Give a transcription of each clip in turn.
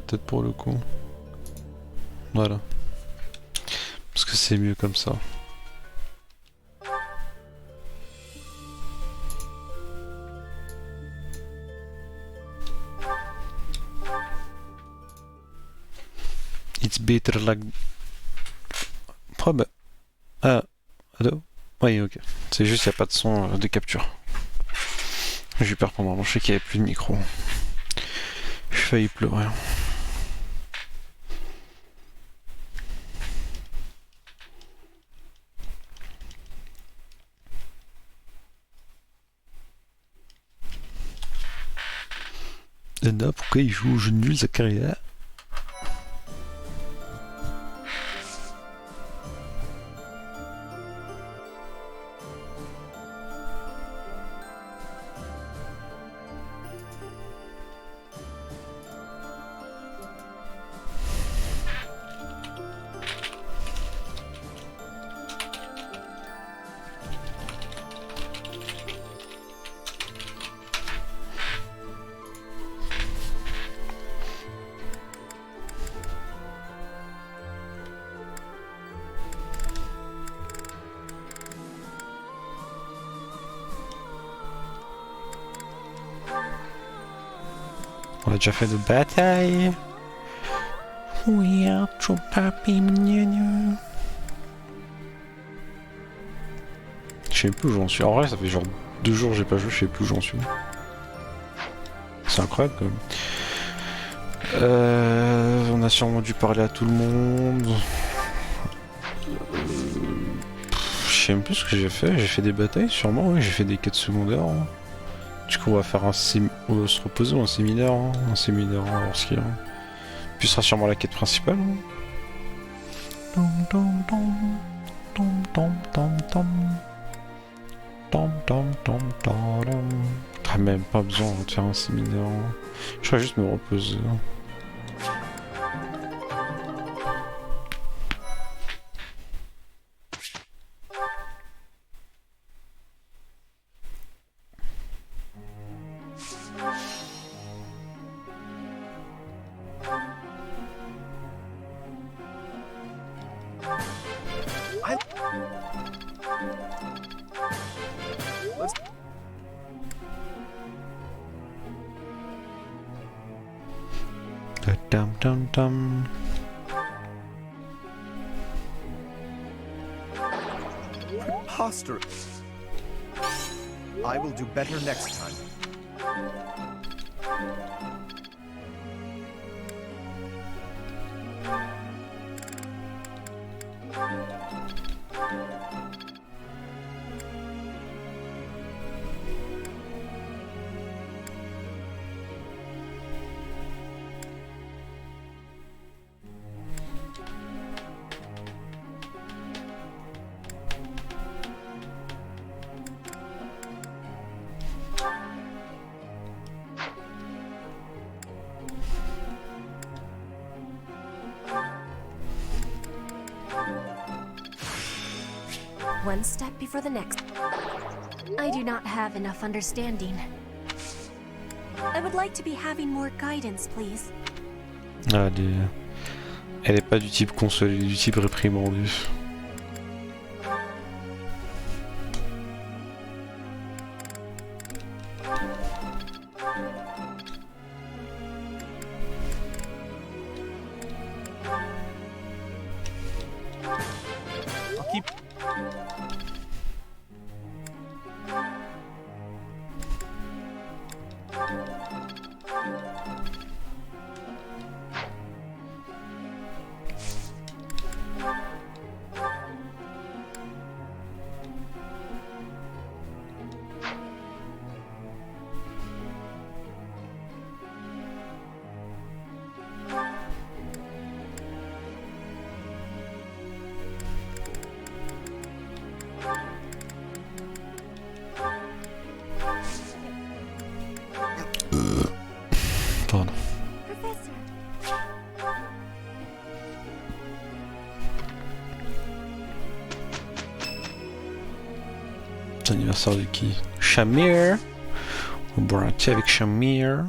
peut-être pour le coup. Voilà. Parce que c'est mieux comme ça. It's better like... Oh bah... Ah... Allô? Oui, ok. C'est juste qu'il n'y a pas de son de capture. J'ai eu peur pendant un moment, je sais qu'il n'y avait plus de micro. J'ai failli pleurer. Anna, pourquoi il joue au jeu nul, Zakaria? On a déjà fait de bataille. Oui, trop papi mignon. Je sais plus où j'en suis. En vrai, ça fait genre 2 jours que j'ai pas joué, je sais plus où j'en suis. C'est incroyable quand même. On a sûrement dû parler à tout le monde. Je sais même plus ce que j'ai fait. J'ai fait des batailles, sûrement, oui. J'ai fait des quêtes secondaires. Hein. Du coup, on va faire un on va se reposer ou un séminaire. Hein. Un séminaire, on va voir ce qu'il y a. Puis ce sera sûrement la quête principale. Hein. Tom, tom, tom. Tom, tom, tom, tom. Tom, tom, tom, tom. Ah, même pas besoin de faire un séminaire. Je vais juste me reposer. Dum dum dum. Preposterous. I will do better next time. One step before the next. I do not have enough understanding. I would like to be having more guidance, please. Ah, elle est pas du type console, elle est du type réprimandé. Pardon. C'est l'anniversaire de qui? Shamir. On boit un thé avec Shamir.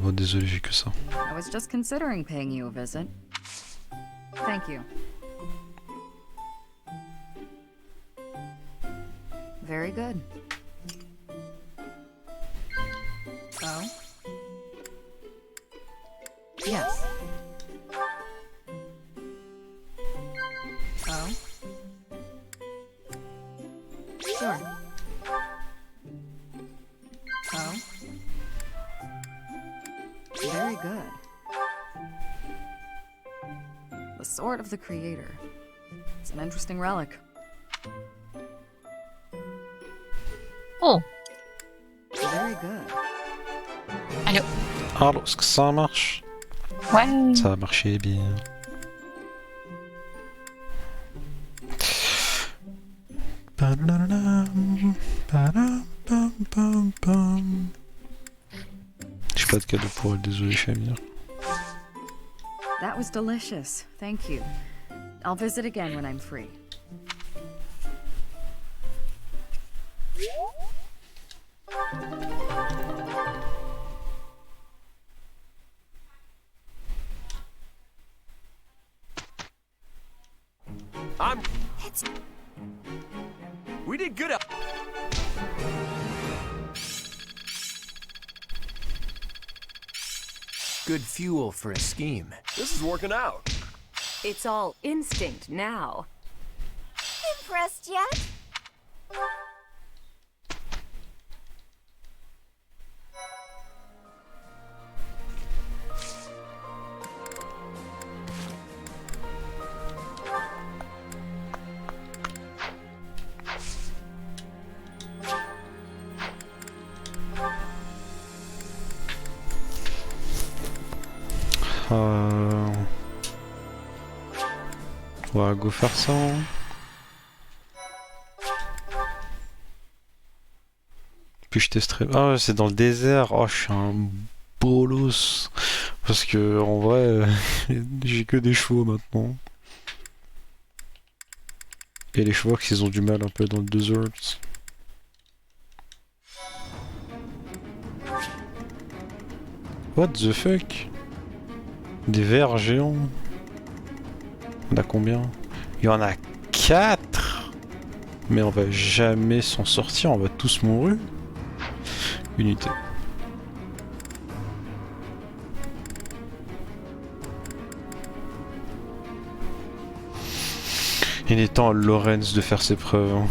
Bon, désolé, j'ai que ça. I was just considering paying you a visit. Thank you. Very good. Oh? Yes. Oh? Sure. Oh? Very good. The Sword of the Creator. It's an interesting relic. Oh, Very good. allô. Alors, est-ce que ça marche? Ouais. Ça a marché bien. J'ai pas de cadeau pour elle, désolé Chamir. That was delicious. Thank you. I'll visit again when I'm free. We did good. Good fuel for a scheme. This is working out. It's all instinct now. Impressed yet? On va go faire ça. Hein. Puis je testerai. Ah ouais, c'est dans le désert. Oh, je suis un bolos. Parce que en vrai, j'ai que des chevaux maintenant. Et les chevaux ils ont du mal un peu dans le désert. What the fuck? Des vers géants. On a combien? Il y en a 4. Mais on va jamais s'en sortir, on va tous mourir. Unité. Il est temps à Lorenz de faire ses preuves. Hein.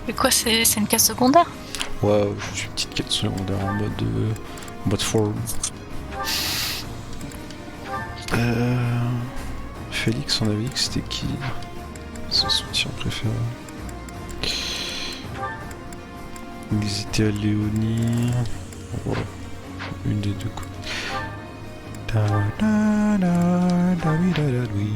Mais quoi, c'est une case secondaire? Ouais, juste une petite quête secondaire en mode form. Félix, on avait dit que c'était qui son soutien préféré? Il hésitait à Léonie. Ouais, une des deux quoi. Da, da, da, da, oui, da, da, oui.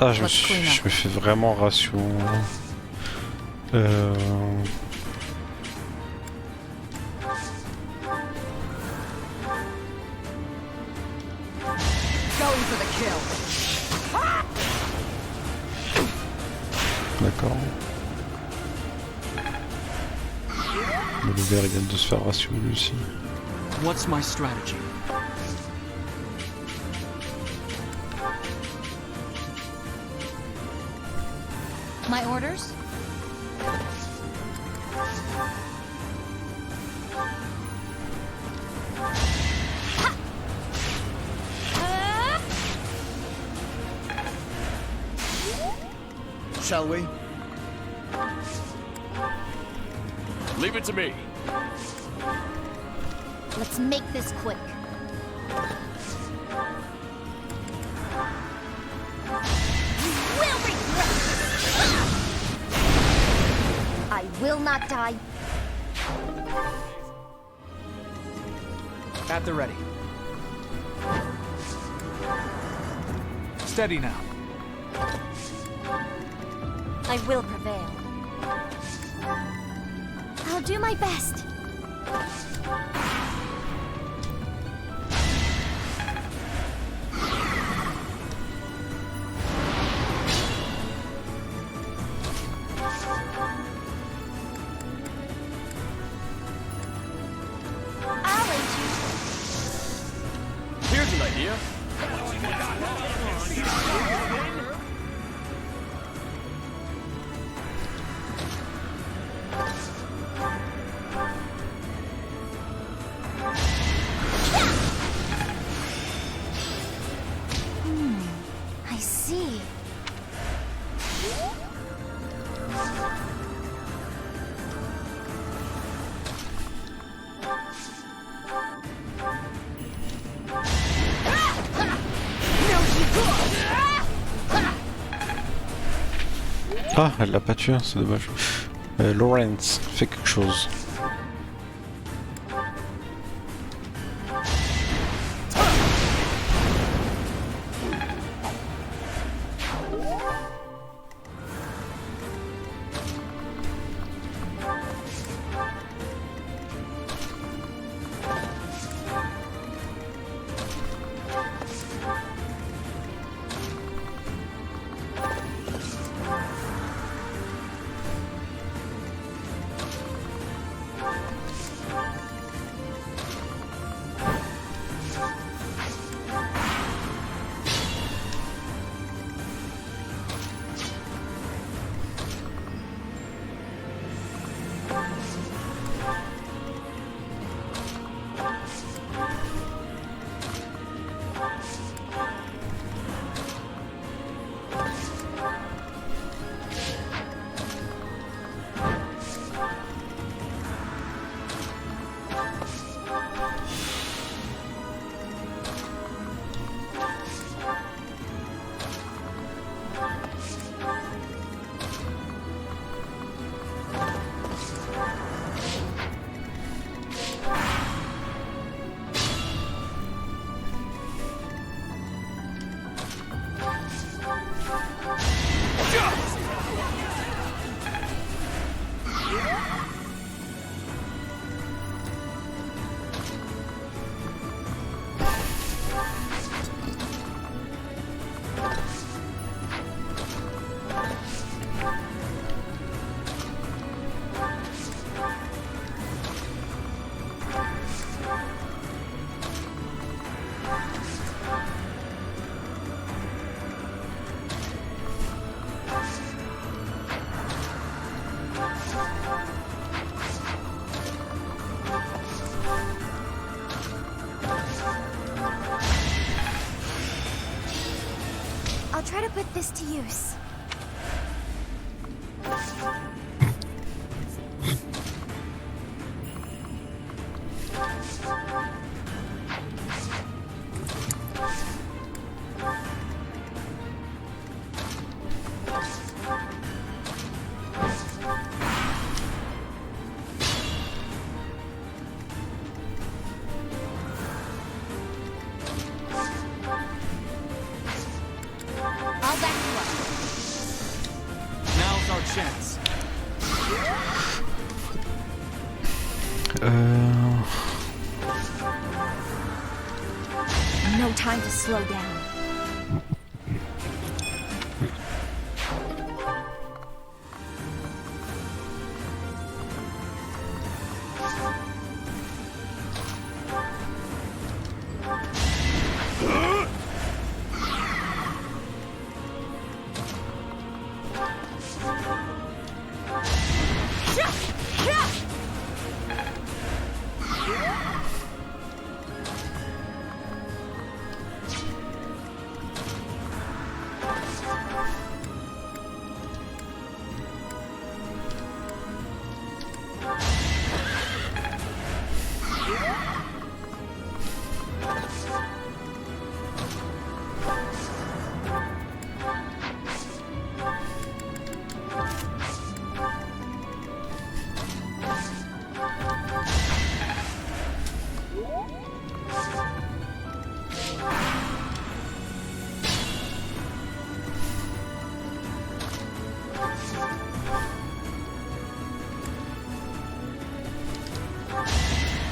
Ah, je me fais vraiment ratio. D'accord. Le vert il vient de se faire ratio lui aussi. What's my strategy? My orders? Shall we? Leave it to me. Let's make this quick. You will regret this! I will not die. At the ready. Steady now. I will prevail. I'll do my best. I'll aid you. Here's an idea. I see. Ah, elle l'a pas tué, hein, c'est dommage. Lawrence, fais quelque chose. I'll try to put this to use. I'll back you up. Now's our chance. No time to slow down.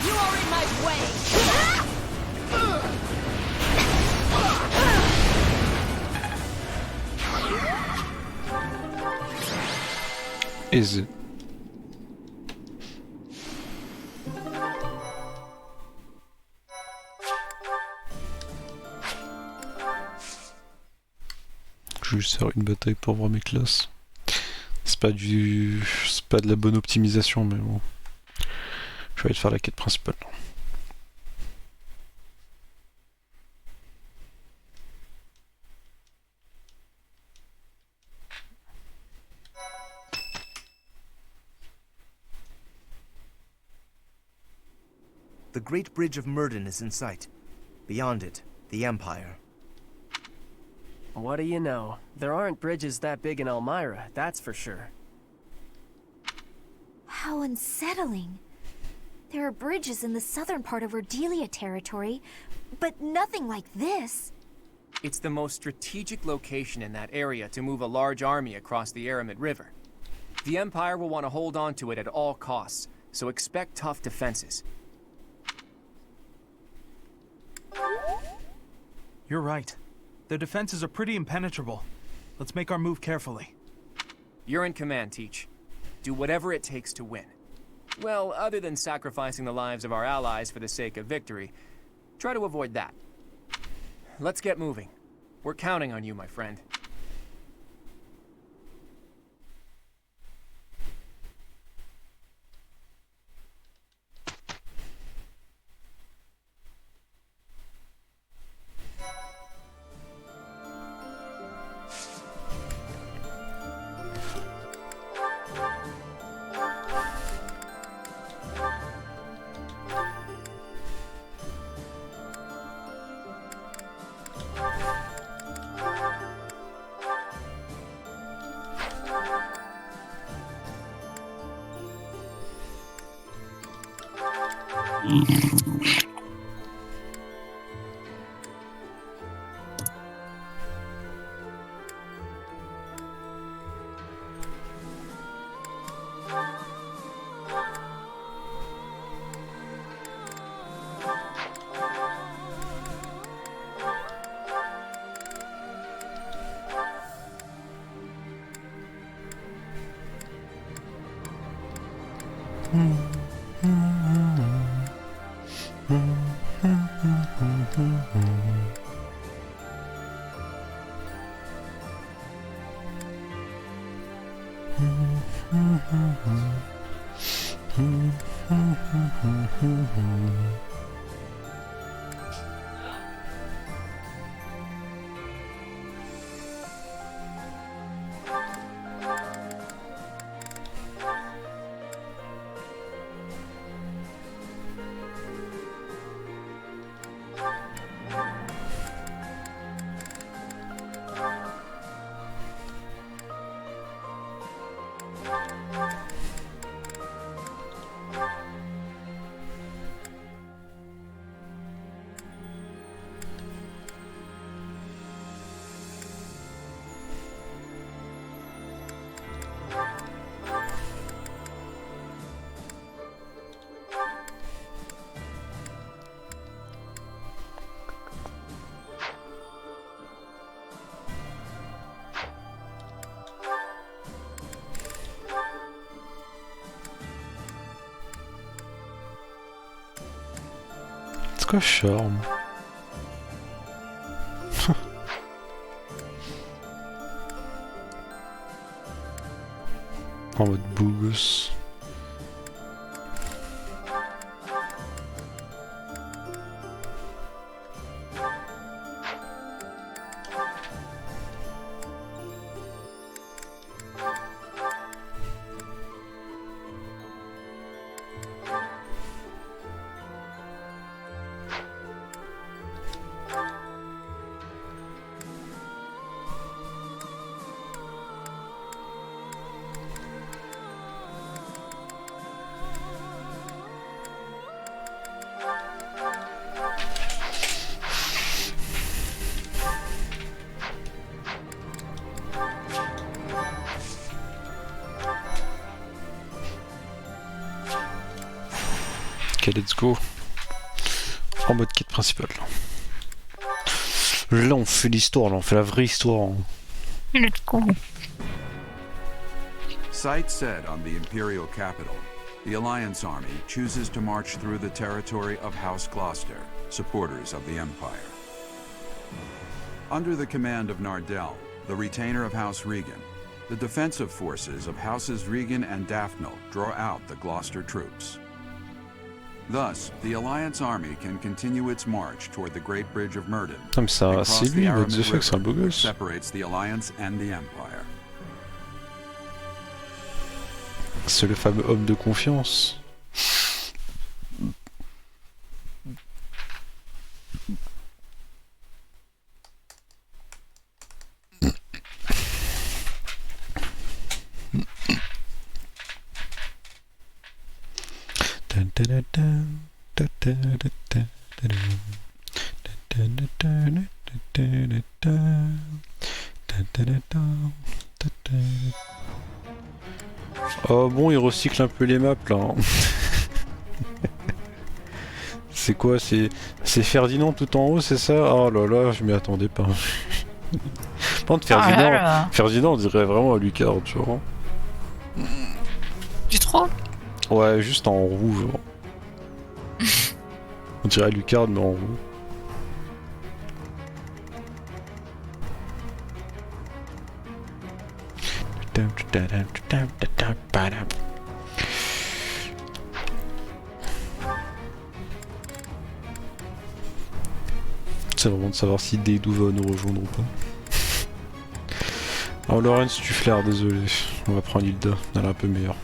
You are in my way! Easy. Je vais juste faire une bataille pour voir mes classes. C'est pas de la bonne optimisation, mais bon. Je vais aller faire la quête principale. The Great Bridge of Murden is in sight. Beyond it, the Empire. What do you know? There aren't bridges that big in Elmira, that's for sure. How unsettling. There are bridges in the southern part of Ordelia territory, but nothing like this. It's the most strategic location in that area to move a large army across the Aramid River. The Empire will want to hold on to it at all costs, so expect tough defenses. You're right. The defenses are pretty impenetrable. Let's make our move carefully. You're in command, Teach. Do whatever it takes to win. Well, other than sacrificing the lives of our allies for the sake of victory, try to avoid that. Let's get moving. We're counting on you, my friend. C'est quoi charme? En mode bougos. Ok, let's go. En mode quête principale. Là, on fait l'histoire, là, on fait la vraie histoire. Let's go. Sight set on the Imperial capital, the Alliance army chooses to march through the territory of House Gloucester, supporters of the Empire. Under the command of Nardell, the retainer of House Regan, the defensive forces of Houses Regan and Daphne draw out the Gloucester troops. Thus, the Alliance army can continue its march toward the Great Bridge of Murden Ah, mais ça, c'est lui, what the fuck, c'est un beau which gosse. separates the Alliance and the Empire. C'est le fameux homme de confiance. Oh bon, il recycle un peu les maps là. Hein. C'est quoi? C'est Ferdinand tout en haut, c'est ça? Oh là là, je m'y attendais pas. Par contre, Ferdinand, on dirait vraiment à Lucard, tu vois. Tu trouves? Ouais, juste en roux, genre. On dirait à Lucard, mais en roux. C'est vraiment de savoir si Deidou va nous rejoindre ou pas. Alors Laurence, tu flaires, désolé. On va prendre Hilda, elle est un peu meilleure.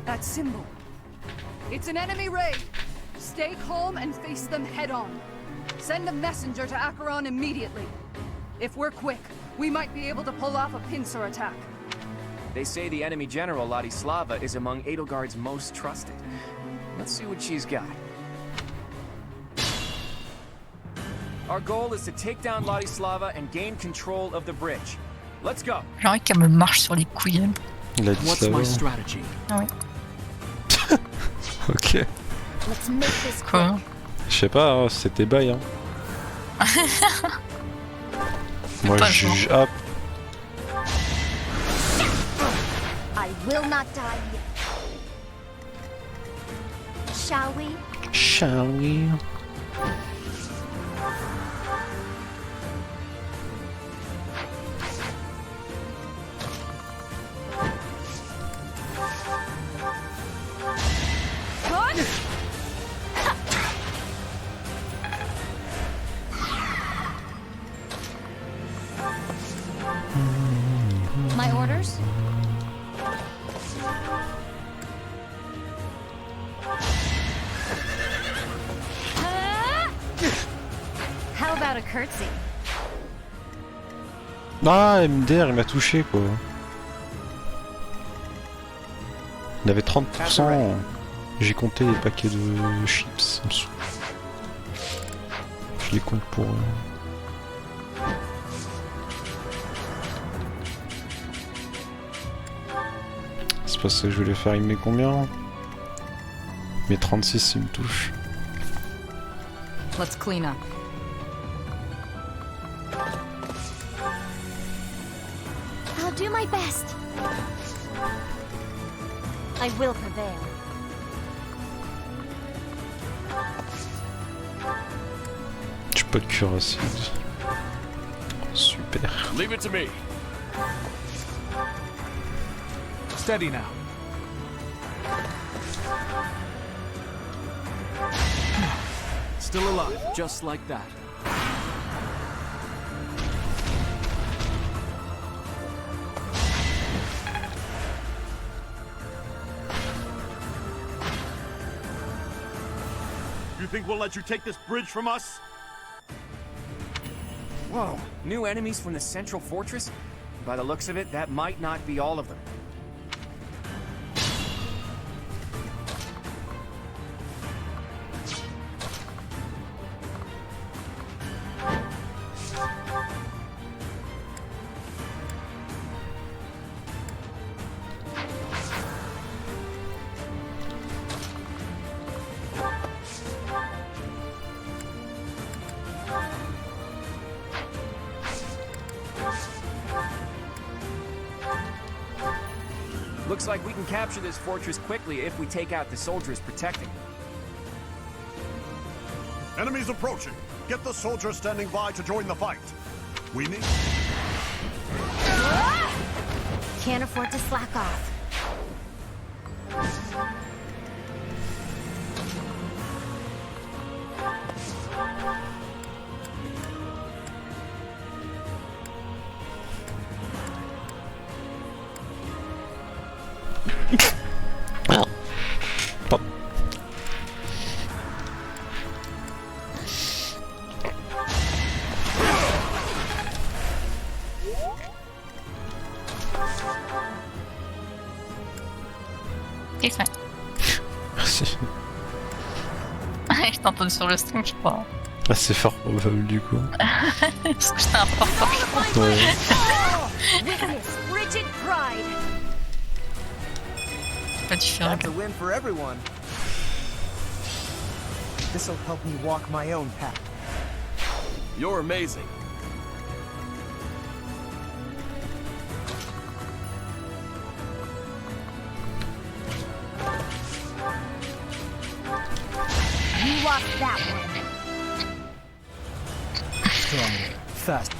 That symbol. It's an enemy raid. Stay calm and face them head on. Send a messenger to Acheron immediately. If we're quick, we might be able to pull off a pincer attack. They say the enemy general, Ladislava, is among Edelgard's most trusted. Let's see what she's got. Our goal is to take down Ladislava and gain control of the bridge. Let's go. J'ai envie qu'elle me marche sur les couilles. What's my strategy? Ah oui. Ok. Let's make this quick. Quoi? Je sais pas, hein, c'était bail. Hein. Moi Pas je juge. genre. Ah, I will not die yet. Shall we? shall we? My orders? How about a curtsy? Ah, MDR, il m'a touché quoi. Il avait 30%. J'ai compté les paquets de chips en dessous. Je les compte pour... C'est pas ça que je voulais faire, il me met combien? Mais 36 il me touche. Let's clean up. I'll do my best. I will prevail. J'ai pas de cuirassé. Super. Leave it to me. Steady now. Still alive, just like that. You think we'll let you take this bridge from us? Whoa, new enemies from the central fortress? By the looks of it, that might not be all of them. Looks like we can capture this fortress quickly if we take out the soldiers protecting it. Enemies approaching. Get the soldiers standing by to join the fight. We need... Can't afford to slack off. Exprès. Merci. Je t'ai entendu sur le stream, je crois. Ah, c'est fort probable du coup. Parce que j'étais un peu en retard, je crois. Ouais. Witness rigid pride. Pas différent. That's a win for everyone. This'll help me walk my own path. You're amazing. You lost that one. Strong, fast.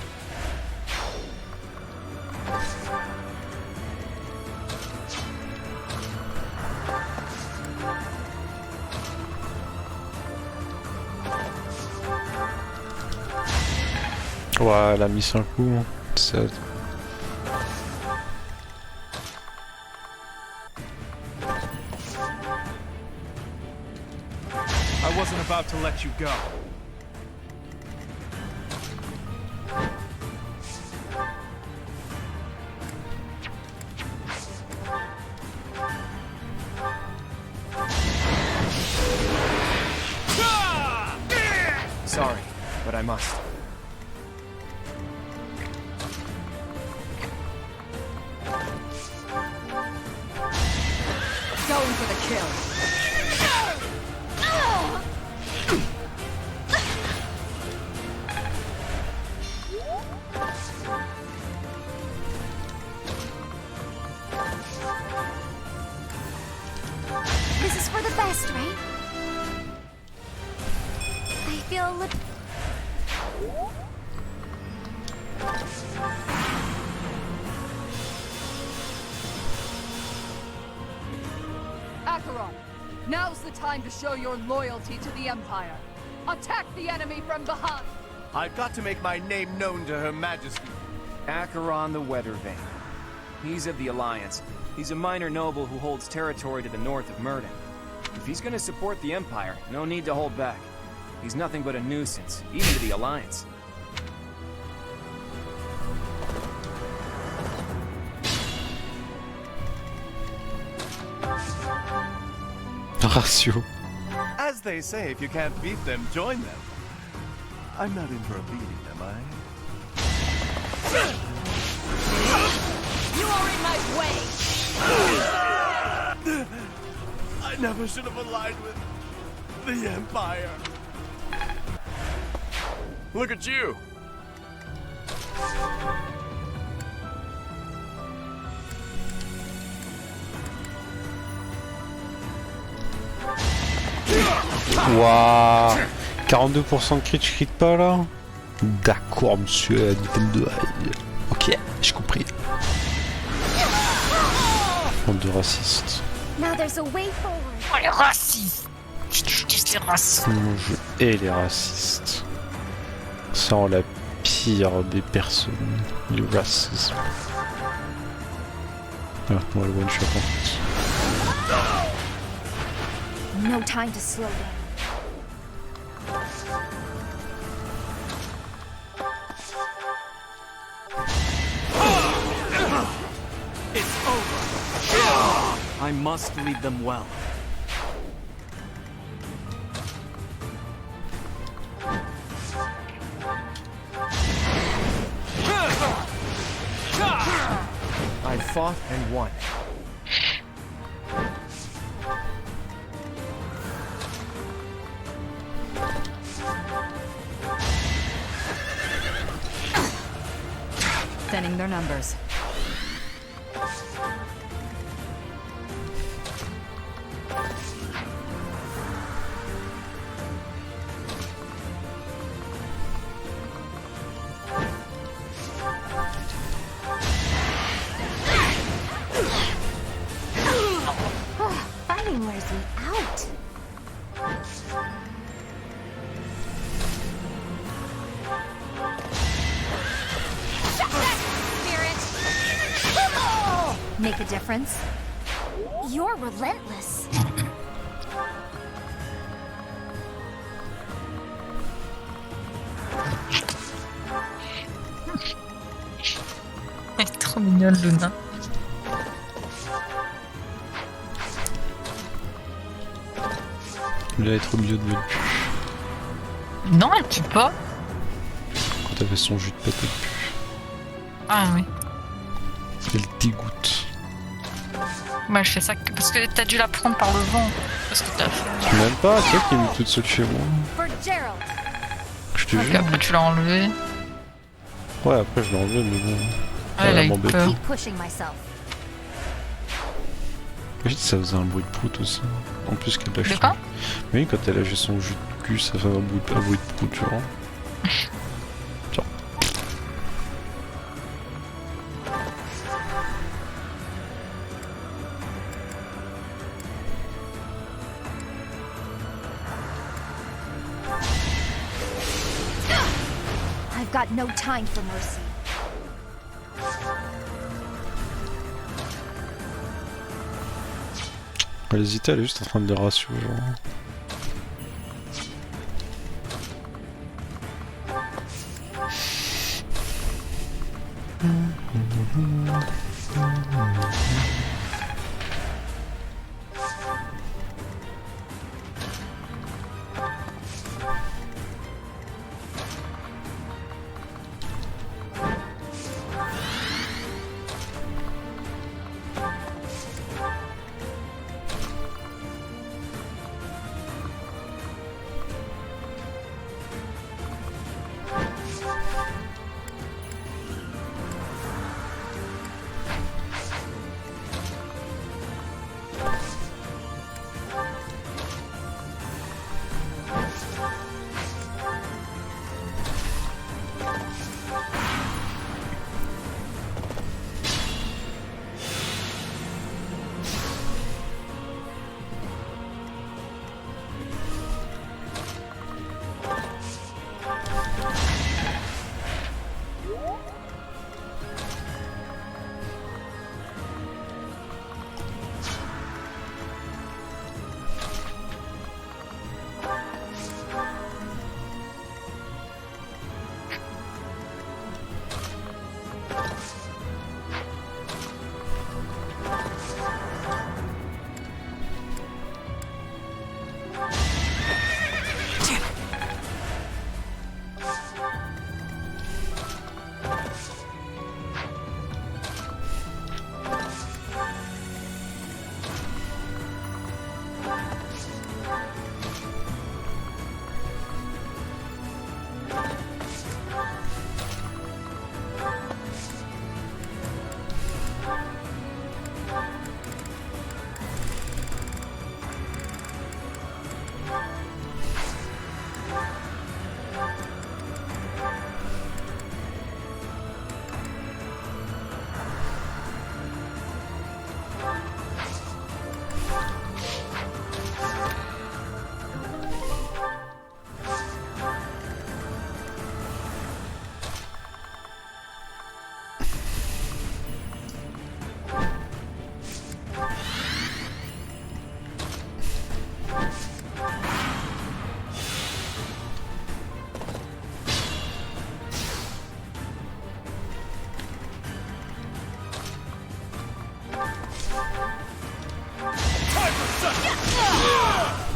Ouais, elle a mis un coup. Ça... I wasn't about to let you go. Sorry, but I must. Going for the kill. This is for the best, right? I feel a little... Acheron, now's the time to show your loyalty to the Empire. Attack the enemy from behind. I've got to make my name known to Her Majesty. Acheron the Weathervane. He's of the Alliance. He's a minor noble who holds territory to the north of Murden. If he's gonna support the Empire, no need to hold back. He's nothing but a nuisance, even to the Alliance. Ratio. As they say, if you can't beat them, join them. I'm not in for a beating, am I? You are in my way. I never should have aligned with the Empire. Look at you. Waouh, 42% de crit, je crit pas là. D'accord, monsieur, Nintendo. Ok, j'ai compris. Bande de racistes. Now there's a way forward. Oh, les racistes! Je déteste les racistes. Mon jeu et les racistes. Sans la pire des personnes. Le racisme. Ah, on va le one shot en fait. No time to slow down. over. I must lead them well. I fought and won. Thinning their numbers. Fighting wears me out. Make a difference? You're relentless. Elle est trop mignonne, Luna. Là, elle est trop mignonne, mais Non, elle pue pas. quand elle fait son jus de patate, Ah oui. elle dégoûte. Moi, je fais ça parce que t'as dû la prendre par le vent. Parce que t'as fait. Tu m'aimes pas, c'est toi qui est mis toute seule chez moi. For Gerald. Je te Donc jure. après, tu l'as enlevé. Ouais, après je l'ai enlevé, mais bon. Elle a eu m'embête. peur. Keep pushing myself. J'ai dit que ça faisait un bruit de prout aussi. En plus qu'elle lâche. De quoi? Oui, quand elle lâche son jus de cul, ça fait un bruit de prout, tu vois. Tiens. I've got no time for mercy. Elle hésitait, elle est juste en train de les ratio, genre.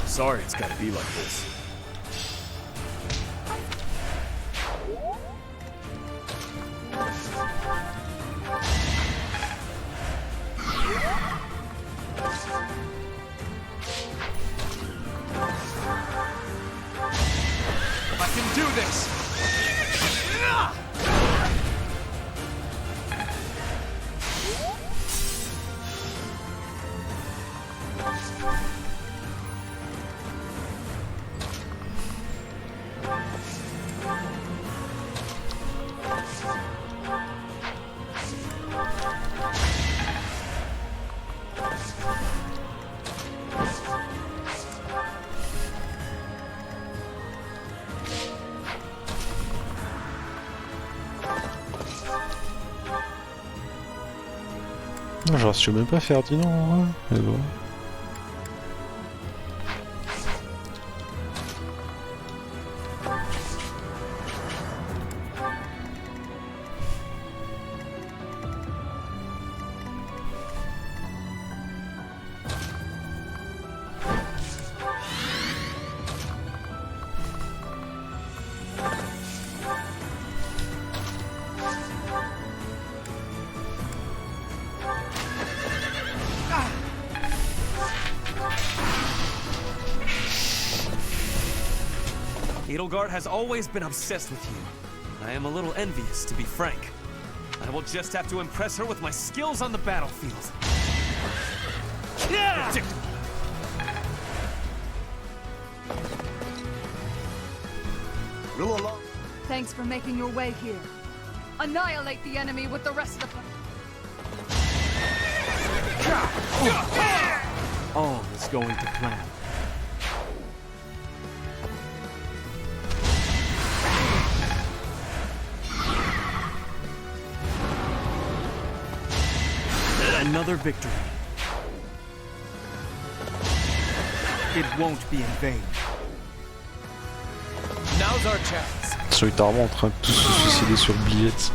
Sorry it's gotta be like this. I can do this! Non, genre, je sais même pas Ferdinand, en vrai. Mais bon. Edelgard has always been obsessed with you. I am a little envious, to be frank. I will just have to impress her with my skills on the battlefield. Yeah! Thanks for making your way here. Annihilate the enemy with the rest of them. All is going to plan. Another victory. It won't be in vain. Now's our chance. Ils sont littéralement en train de tous se suicider sur Billette.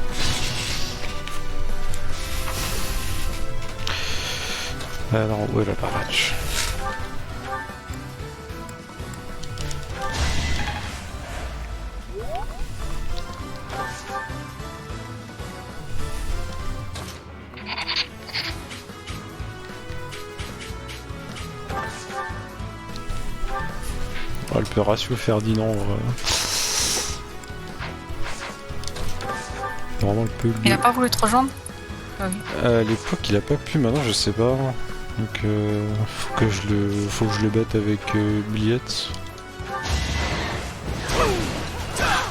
Alors, où est la parage? Oh, le ratio Ferdinand, vraiment le peu. Il a pas voulu te rejoindre? Ah oui. À l'époque, il a pas pu, maintenant je sais pas. Donc, faut que je le batte avec Bliette.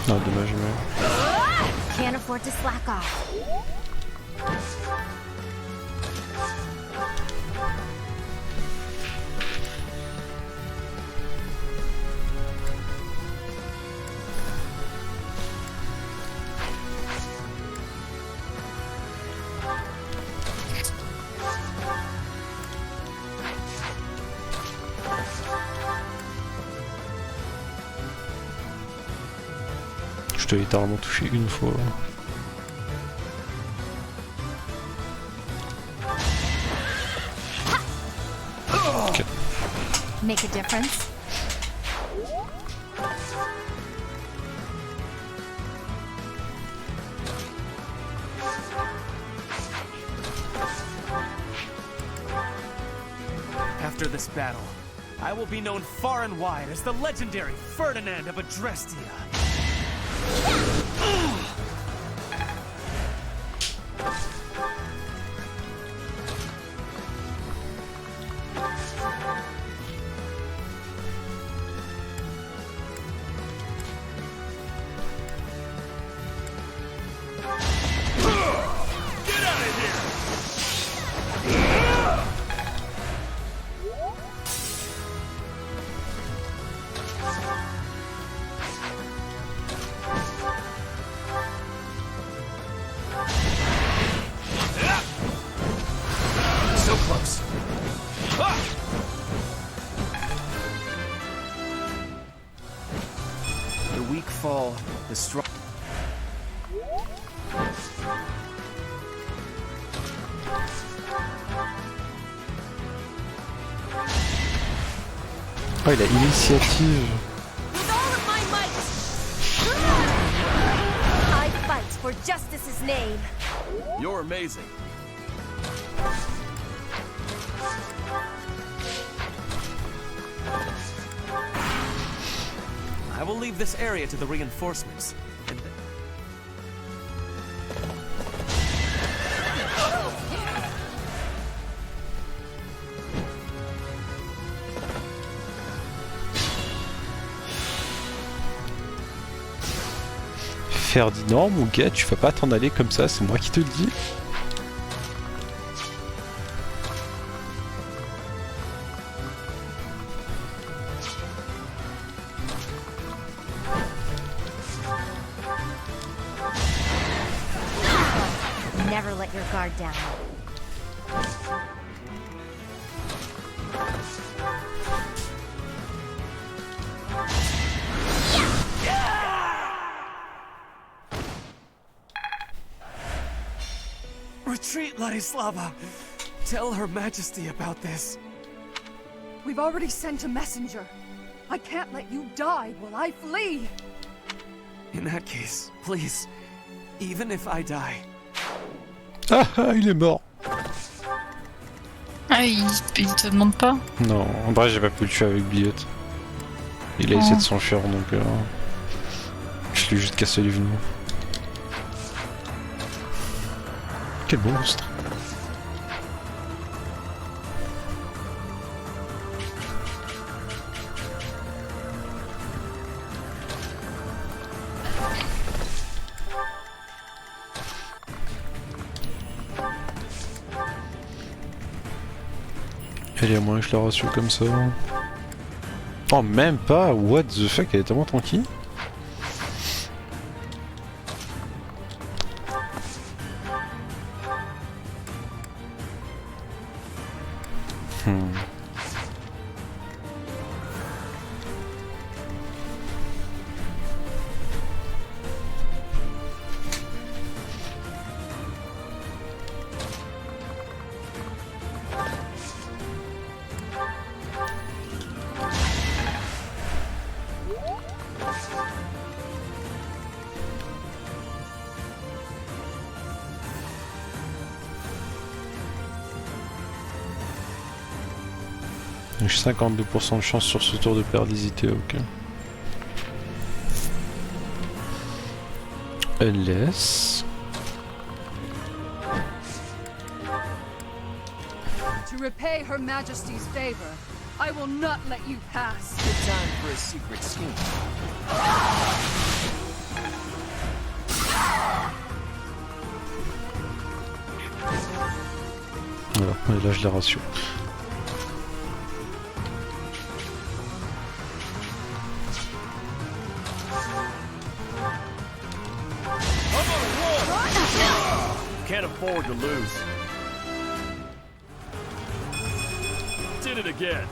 Non, dommage, mais. Can't afford to slack off. Je t'ai littéralement touché une fois. Okay. Make a difference. After this battle, I will be known far and wide as the legendary Ferdinand of Adrestia. The strong. Oh, il a initiative. With all of my might, I fight for justice's name. You're amazing. I will leave this area to the reinforcements. And Ferdinand, mon gars, tu vas pas t'en aller comme ça, c'est moi qui te le dis. Never let your guard down. retreat, Ladislava. Tell Her Majesty about this. We've already sent a messenger. I can't let you die while I flee. In that case, please, even if I die. Ah, il est mort. Ah, il te demande pas? Non, en vrai, j'ai pas pu le tuer avec Billette. Il a essayé de s'enfuir, donc je lui ai juste cassé les genoux. Quel monstre! Elle est à moins que je la rassure comme ça. Oh, même pas! What the fuck, elle est tellement tranquille. J'ai 52% de chance sur ce tour de perdisité, ok. LS. To repay Her Majesty's favor, I will not let you pass. Good time for a secret scheme. Voilà, et là je la rassure. Can't afford to lose. Did it again.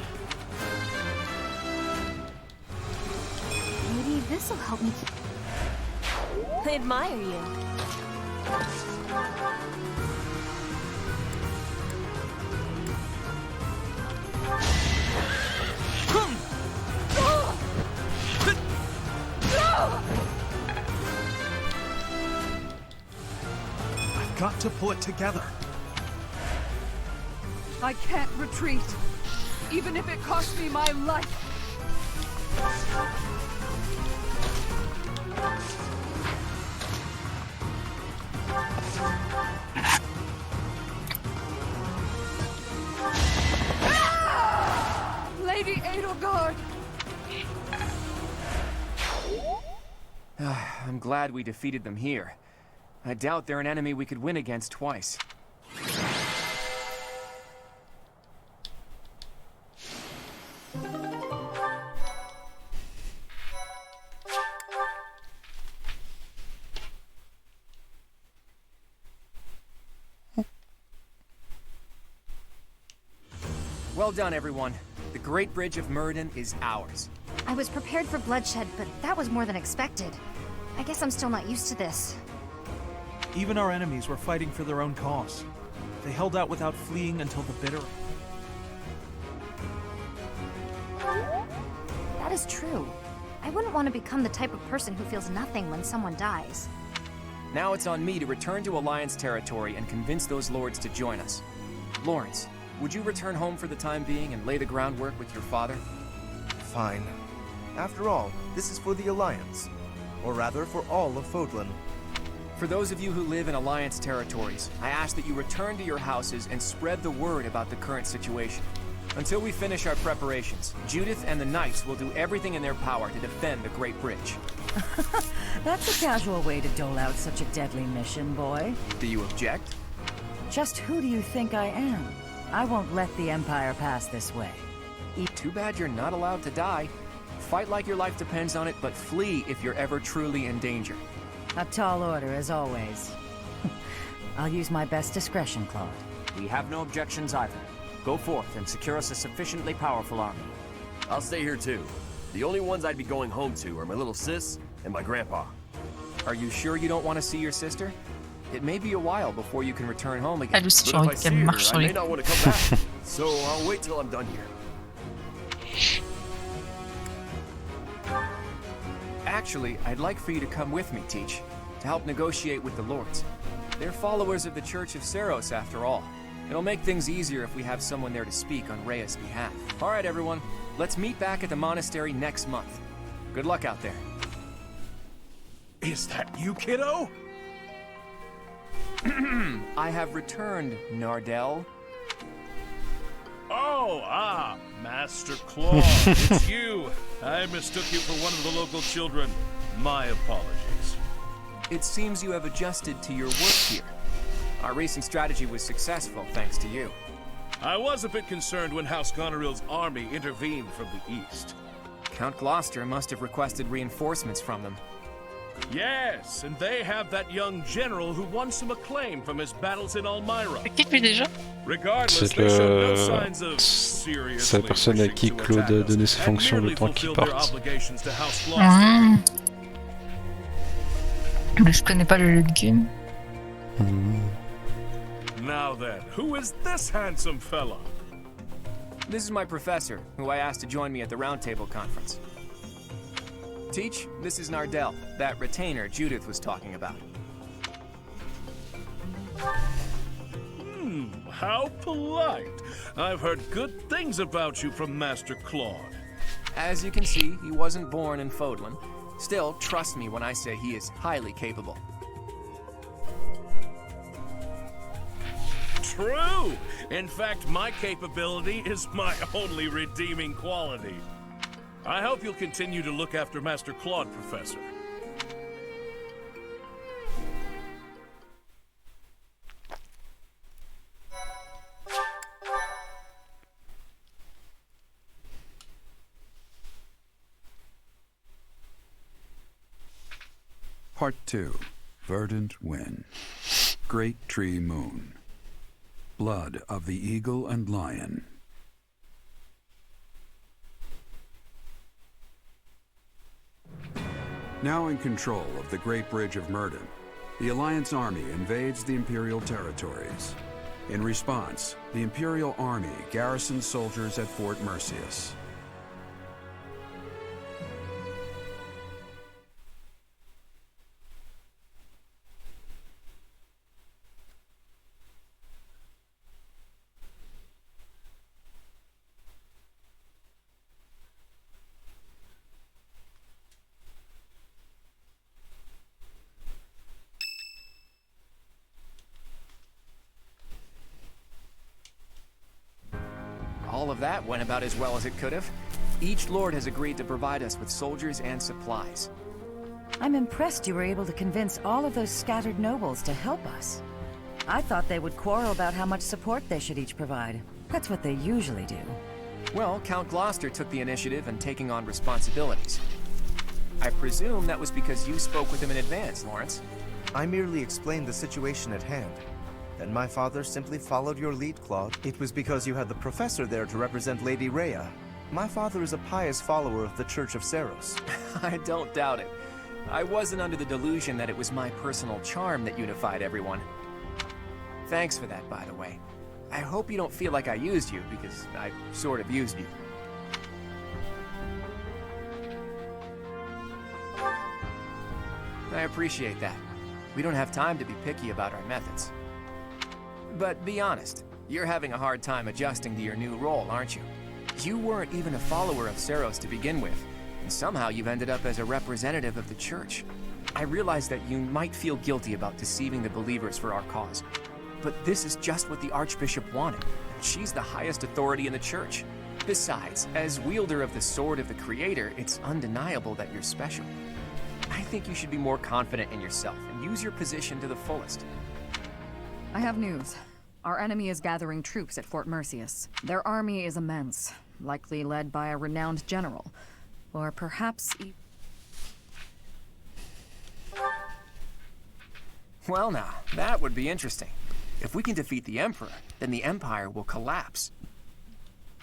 Maybe this'll help me. I admire you. Got to pull it together. I can't retreat, even if it costs me my life. Lady Edelgard! I'm glad we defeated them here. I doubt they're an enemy we could win against twice. Well done, everyone. The Great Bridge of Myrddin is ours. I was prepared for bloodshed, but that was more than expected. I guess I'm still not used to this. Even our enemies were fighting for their own cause. They held out without fleeing until the bitter... is true. I wouldn't want to become the type of person who feels nothing when someone dies. Now it's on me to return to Alliance territory and convince those lords to join us. Lawrence, would you return home for the time being and lay the groundwork with your father? Fine. After all, this is for the Alliance. Or rather, for all of Fodlan. For those of you who live in Alliance territories, I ask that you return to your houses and spread the word about the current situation. Until we finish our preparations, Judith and the Knights will do everything in their power to defend the Great Bridge. That's a casual way to dole out such a deadly mission, boy. Do you object? Just who do you think I am? I won't let the Empire pass this way. Too bad you're not allowed to die. Fight like your life depends on it, but flee if you're ever truly in danger. A tall order, as always. I'll use my best discretion, Claude. We have no objections either. Go forth and secure us a sufficiently powerful army. I'll stay here too. The only ones I'd be going home to are my little sis and my grandpa. Are you sure you don't want to see your sister? It may be a while before you can return home again. Elle aussi, j'ai envie qu'elle marche sur I les may not want to come back, so I'll wait till I'm done here. Actually, I'd like for you to come with me, Teach, to help negotiate with the lords. They're followers of the Church of Cerfs, after all. It'll make things easier if we have someone there to speak on Rhea's behalf. All right, everyone. Let's meet back at the monastery next month. Good luck out there. Is that you, kiddo? I have returned, Nardell. Oh, Master Claude, it's you. I mistook you for one of the local children. My apologies. It seems you have adjusted to your work here. Our recent strategy was successful, thanks to you. I was a bit concerned when House Goneril's army intervened from the east. Count Gloucester must have requested reinforcements from them. Yes, and they have that young general who won some acclaim from his battles in Almyra. Regardless, they showed no signs of seriously C'est la personne à qui Claude a donné ses fonctions le temps qu'il parte. Mais je connais pas le game. Now then, who is this handsome fella? This is my professor, who I asked to join me at the Roundtable Conference. Teach, this is Nardell, that retainer Judith was talking about. How polite. I've heard good things about you from Master Claude. As you can see, he wasn't born in Fodlan. Still, trust me when I say he is highly capable. True! In fact, my capability is my only redeeming quality. I hope you'll continue to look after Master Claude, Professor. Part 2. Verdant Wind. Great Tree Moon. Blood of the Eagle and Lion. Now in control of the Great Bridge of Myrddin, the Alliance army invades the Imperial territories. In response, the Imperial army garrisons soldiers at Fort Mercius. All of that went about as well as it could have. Each lord has agreed to provide us with soldiers and supplies. I'm impressed you were able to convince all of those scattered nobles to help us. I thought they would quarrel about how much support they should each provide. That's what they usually do. Well, Count Gloucester took the initiative in taking on responsibilities. I presume that was because you spoke with him in advance, Lawrence. I merely explained the situation at hand. Then my father simply followed your lead, Claude. It was because you had the professor there to represent Lady Rhea. My father is a pious follower of the Church of Cerfs. I don't doubt it. I wasn't under the delusion that it was my personal charm that unified everyone. Thanks for that, by the way. I hope you don't feel like I used you, because I sort of used you. I appreciate that. We don't have time to be picky about our methods. But be honest, you're having a hard time adjusting to your new role, aren't you? You weren't even a follower of Cerfs to begin with, and somehow you've ended up as a representative of the church. I realize that you might feel guilty about deceiving the believers for our cause, but this is just what the Archbishop wanted, and she's the highest authority in the church. Besides, as wielder of the Sword of the Creator, it's undeniable that you're special. I think you should be more confident in yourself and use your position to the fullest. I have news. Our enemy is gathering troops at Fort Mercius. Their army is immense, likely led by a renowned general. Or perhaps Well now, that would be interesting. If we can defeat the Emperor, then the Empire will collapse.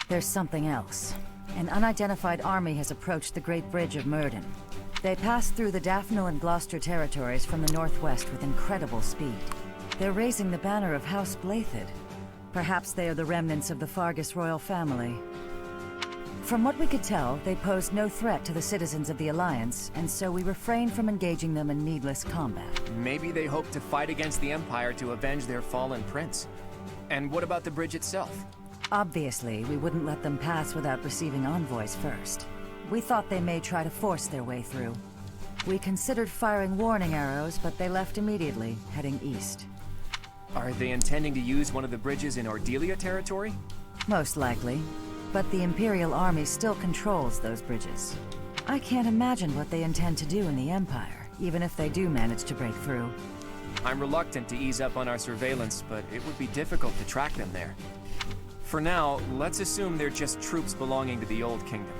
There's something else. An unidentified army has approached the Great Bridge of Murden. They passed through the Daphne and Gloucester territories from the northwest with incredible speed. They're raising the banner of House Blathid. Perhaps they are the remnants of the Fargus royal family. From what we could tell, they posed no threat to the citizens of the Alliance, and so we refrained from engaging them in needless combat. Maybe they hope to fight against the Empire to avenge their fallen prince. And what about the bridge itself? Obviously, we wouldn't let them pass without receiving envoys first. We thought they may try to force their way through. We considered firing warning arrows, but they left immediately, heading east. Are they intending to use one of the bridges in Ordelia territory? Most likely. But the Imperial Army still controls those bridges. I can't imagine what they intend to do in the Empire, even if they do manage to break through. I'm reluctant to ease up on our surveillance, but it would be difficult to track them there. For now, let's assume they're just troops belonging to the Old Kingdom.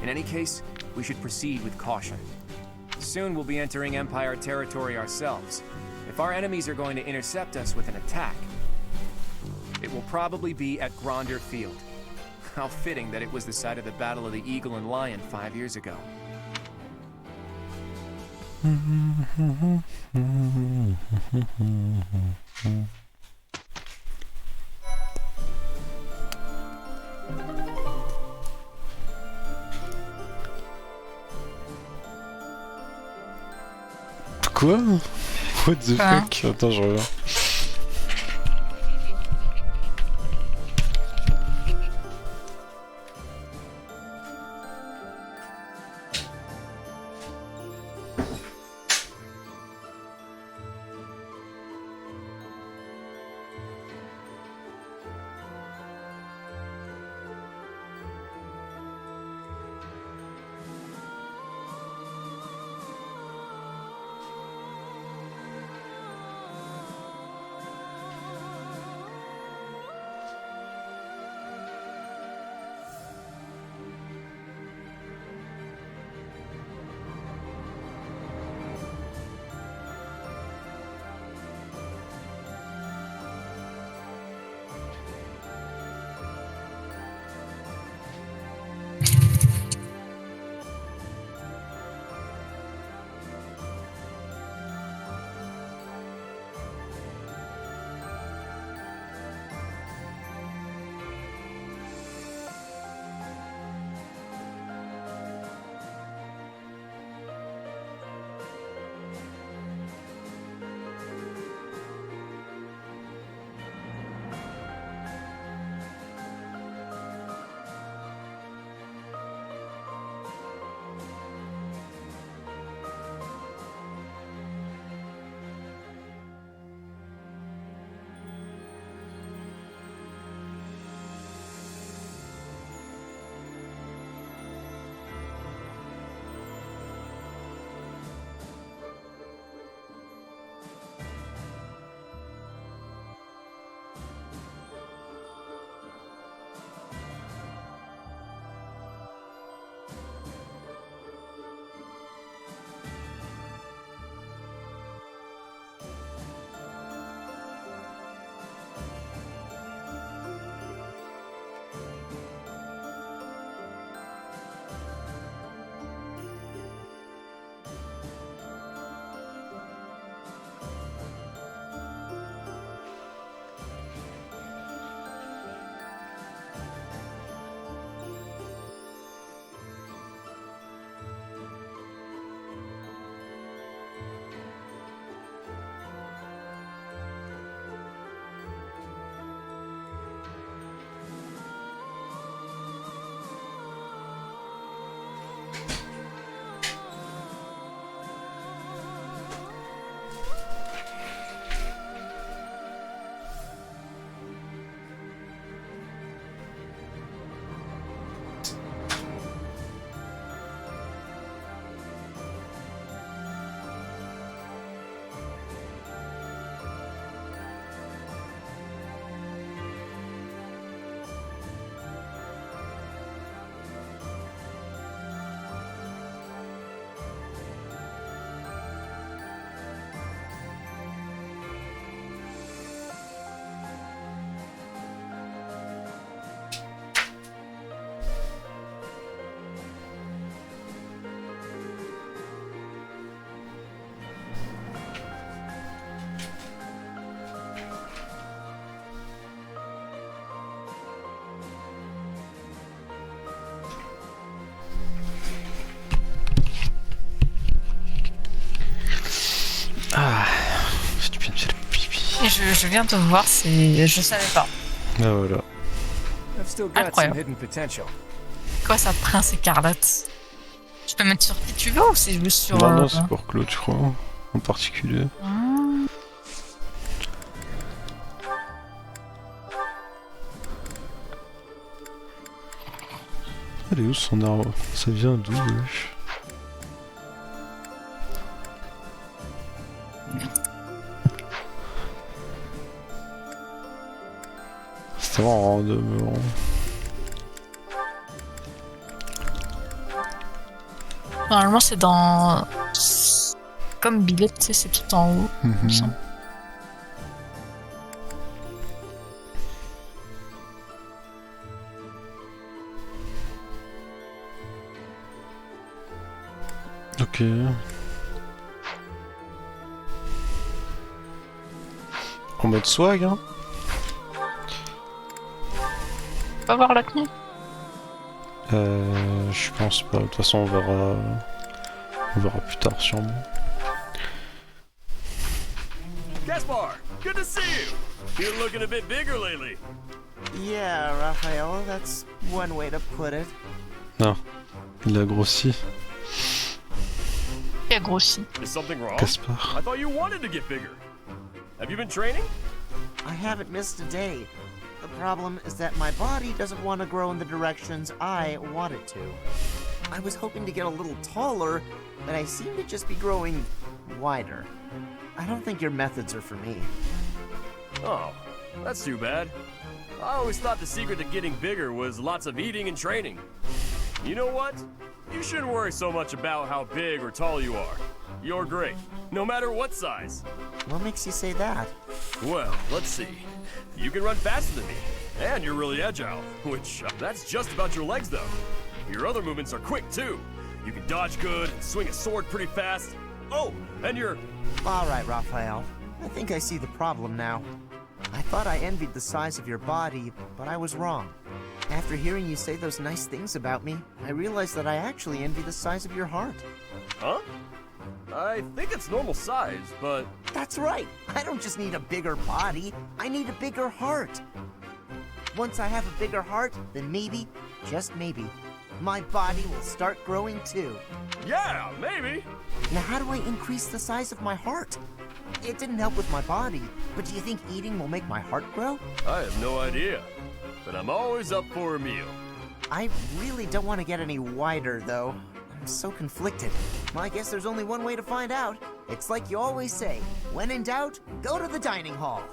In any case, we should proceed with caution. Soon we'll be entering Empire territory ourselves. If our enemies are going to intercept us with an attack, it will probably be at Gronder Field. How fitting that it was the site of the Battle of the Eagle and Lion 5 years ago. Quoi? What the fuck? Attends, je reviens. je viens de voir, je savais pas. Ah voilà. I've still got some Incroyable. hidden potential. Quoi ça, Prince Écarlate? Je peux mettre sur qui tu veux ou c'est juste sur... Non, non, c'est pour Claude, je crois, en particulier. Elle est où son arbre? Ça vient d'où, wesh? C'est vraiment random. Normalement c'est dans... Comme billet, tu sais, c'est tout en haut. il me semble. Ok. En mode swag, hein? Pas voir la tenue. Je pense pas. De toute façon, on verra plus tard sûrement. Gaspar, good to see you. You're looking a bit bigger lately. Yeah, Raphael, that's one way to put it. Non, il a grossi. Il a grossi. Is something wrong? Gaspar. I thought you wanted to get bigger. Have you been training? I haven't missed a day. The problem is that my body doesn't want to grow in the directions I want it to. I was hoping to get a little taller, but I seem to just be growing wider. I don't think your methods are for me. Oh, that's too bad. I always thought the secret to getting bigger was lots of eating and training. You know what? You shouldn't worry so much about how big or tall you are. You're great, no matter what size. What makes you say that? Well, let's see. You can run faster than me, and you're really agile, which, that's just about your legs, though. Your other movements are quick, too. You can dodge good and swing a sword pretty fast. Oh, and you're... All right, Raphael. I think I see the problem now. I thought I envied the size of your body, but I was wrong. After hearing you say those nice things about me, I realized that I actually envy the size of your heart. Huh? I think it's normal size, but... That's right! I don't just need a bigger body, I need a bigger heart. Once I have a bigger heart, then maybe, just maybe, my body will start growing too. Yeah, maybe! Now how do I increase the size of my heart? It didn't help with my body, but do you think eating will make my heart grow? I have no idea, but I'm always up for a meal. I really don't want to get any wider, though. I'm so conflicted. Well, I guess there's only one way to find out. It's like you always say, when in doubt, go to the dining hall.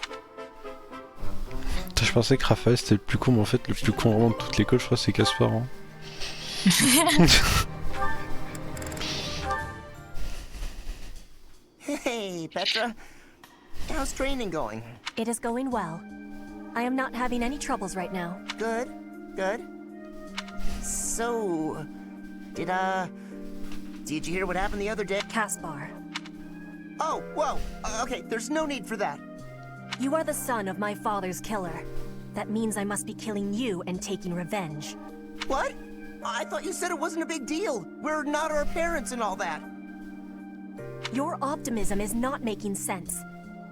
Je pensais que Raphaël c'était le plus con, mais en fait le plus con vraiment de toute l'école, je crois c'est Gaspard. Hein. Hey, Petra. How's training going? It is going well. I am not having any troubles right now. Good, good. So, did you hear what happened the other day? Caspar. Oh, whoa, okay, there's no need for that. You are the son of my father's killer. That means I must be killing you and taking revenge. What? I thought you said it wasn't a big deal. We're not our parents and all that. Your optimism is not making sense.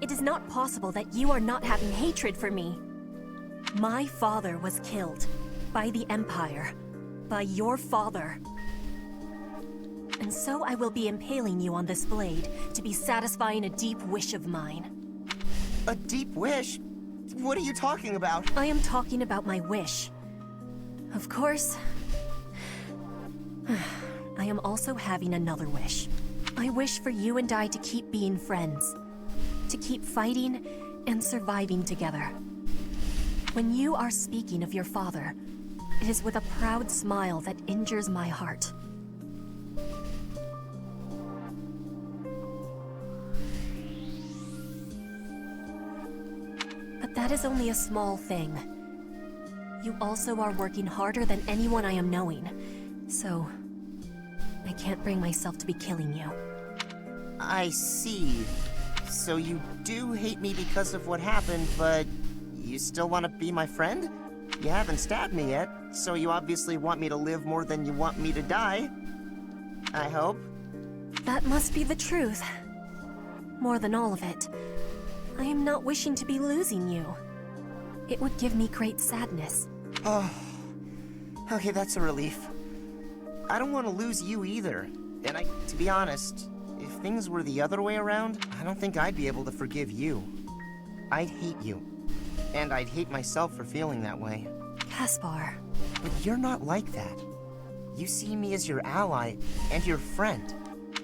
It is not possible that you are not having hatred for me. My father was killed by the Empire, by your father. And so I will be impaling you on this blade to be satisfying a deep wish of mine. A deep wish? What are you talking about? I am talking about my wish. Of course, I am also having another wish. I wish for you and I to keep being friends. To keep fighting and surviving together. When you are speaking of your father, it is with a proud smile that injures my heart. But that is only a small thing. You also are working harder than anyone I am knowing, so I can't bring myself to be killing you. I see. So you do hate me because of what happened, but you still want to be my friend? You haven't stabbed me yet, so you obviously want me to live more than you want me to die. I hope. That must be the truth. More than all of it. I am not wishing to be losing you. It would give me great sadness. Oh, okay, that's a relief. I don't want to lose you either. And to be honest, if things were the other way around, I don't think I'd be able to forgive you. I'd hate you. And I'd hate myself for feeling that way. Caspar. But you're not like that. You see me as your ally and your friend.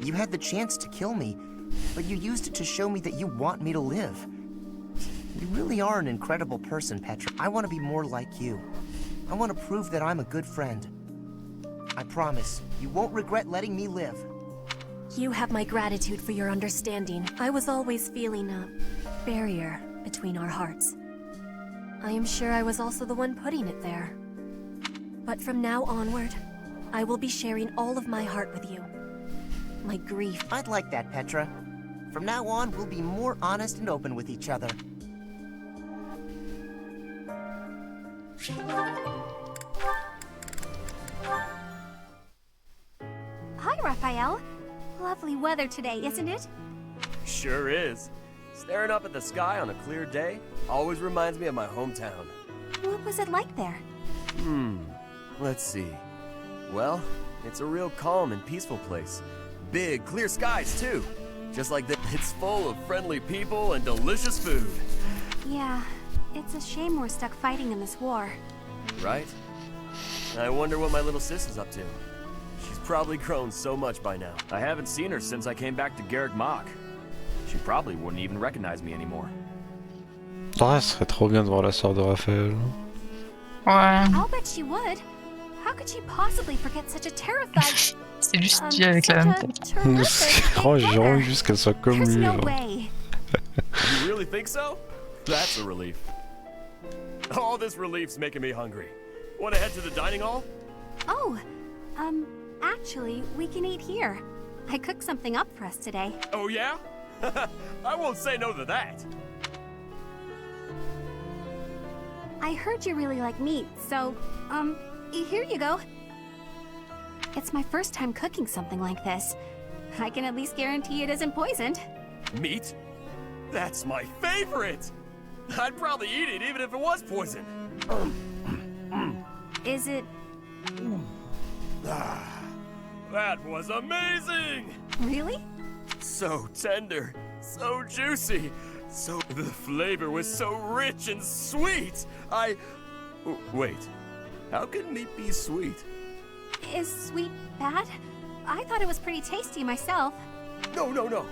You had the chance to kill me, but you used it to show me that you want me to live. You really are an incredible person, Petra. I want to be more like you. I want to prove that I'm a good friend. I promise, you won't regret letting me live. You have my gratitude for your understanding. I was always feeling a barrier between our hearts. I am sure I was also the one putting it there. But from now onward, I will be sharing all of my heart with you. My grief. I'd like that, Petra. From now on, we'll be more honest and open with each other. Hi, Raphael. Lovely weather today, isn't it? Sure is. Staring up at the sky on a clear day always reminds me of my hometown. What was it like there? Let's see. Well, it's a real calm and peaceful place. Big, clear skies, too. Just like this. It's full of friendly people and delicious food. Yeah, it's a shame we're stuck fighting in this war. Right? I wonder what my little sis is up to. She's probably grown so much by now. I haven't seen her since I came back to Garrick Mach. She probably wouldn't even recognize me anymore. Ah, ce serait trop bien de voir la sœur de Raphaël. Ouais. I'll bet she would. How could she possibly forget such a terrified... C'est juste dit avec la même tête. Oh, j'ai envie juste qu'elle soit comme lui. No way. You really think so? That's a relief. All this relief's making me hungry. Want to head to the dining hall? Oh, actually, we can eat here. I cooked something up for us today. Oh yeah? I won't say no to that. I heard you really like meat, so, here you go. It's my first time cooking something like this. I can at least guarantee it isn't poisoned. Meat? That's my favorite! I'd probably eat it even if it was poison. Is it... That was amazing! Really? So tender, so juicy, the flavor was so rich and sweet. Wait, how can meat be sweet? Is sweet bad? I thought it was pretty tasty myself. No.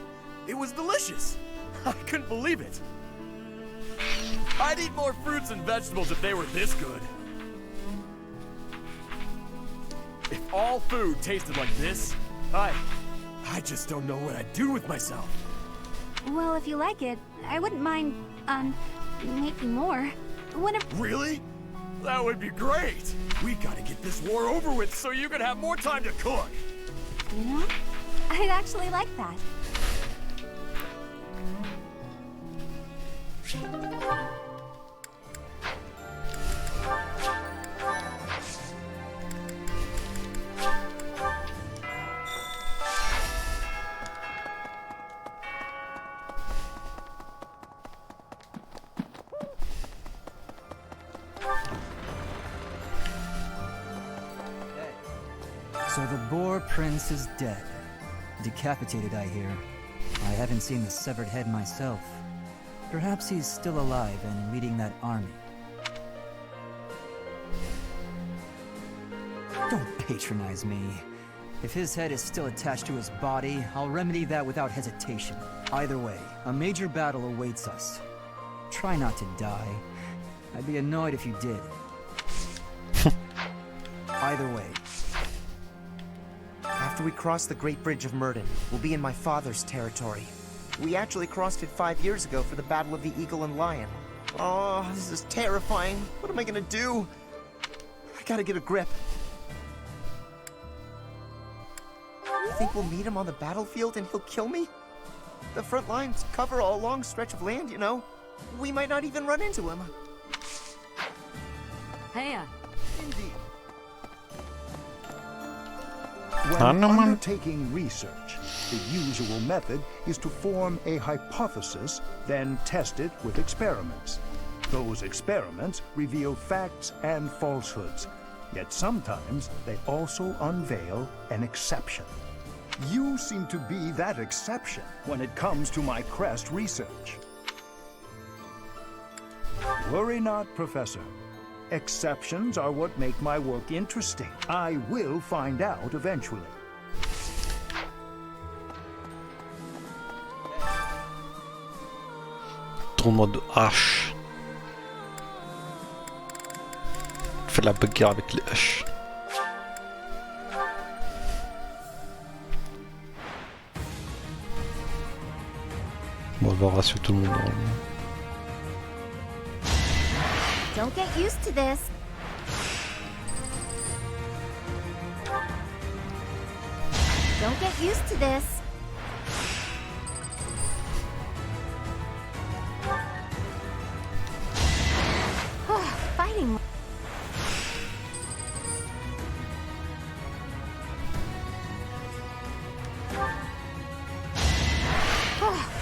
It was delicious. I couldn't believe it. I'd eat more fruits and vegetables if they were this good. If all food tasted like this, I just don't know what I'd do with myself. Well, if you like it, I wouldn't mind, making more. Really? That would be great! We gotta get this war over with so you can have more time to cook! You know, I'd actually like that. So the Boar Prince is dead. Decapitated, I hear. I haven't seen the severed head myself. Perhaps he's still alive and leading that army. Don't patronize me. If his head is still attached to his body, I'll remedy that without hesitation. Either way, a major battle awaits us. Try not to die. I'd be annoyed if you did. Either way. After we cross the Great Bridge of Murden, we'll be in my father's territory. We actually crossed it 5 years ago for the Battle of the Eagle and Lion. Oh, this is terrifying. What am I gonna do? I gotta get a grip. You think we'll meet him on the battlefield and he'll kill me? The front lines cover a long stretch of land, you know. We might not even run into him. Hey, Indeed. When undertaking research, the usual method is to form a hypothesis, then test it with experiments. Those experiments reveal facts and falsehoods, yet sometimes they also unveil an exception. You seem to be that exception when it comes to my crest research. Worry not, Professor. Exceptions are what make my work interesting. I will find out eventually. Tournoi de hache. Fais la bagarre avec les haches. Bon, on va avoir rassurer tout le monde normalement. Don't get used to this. Don't get used to this. Fighting.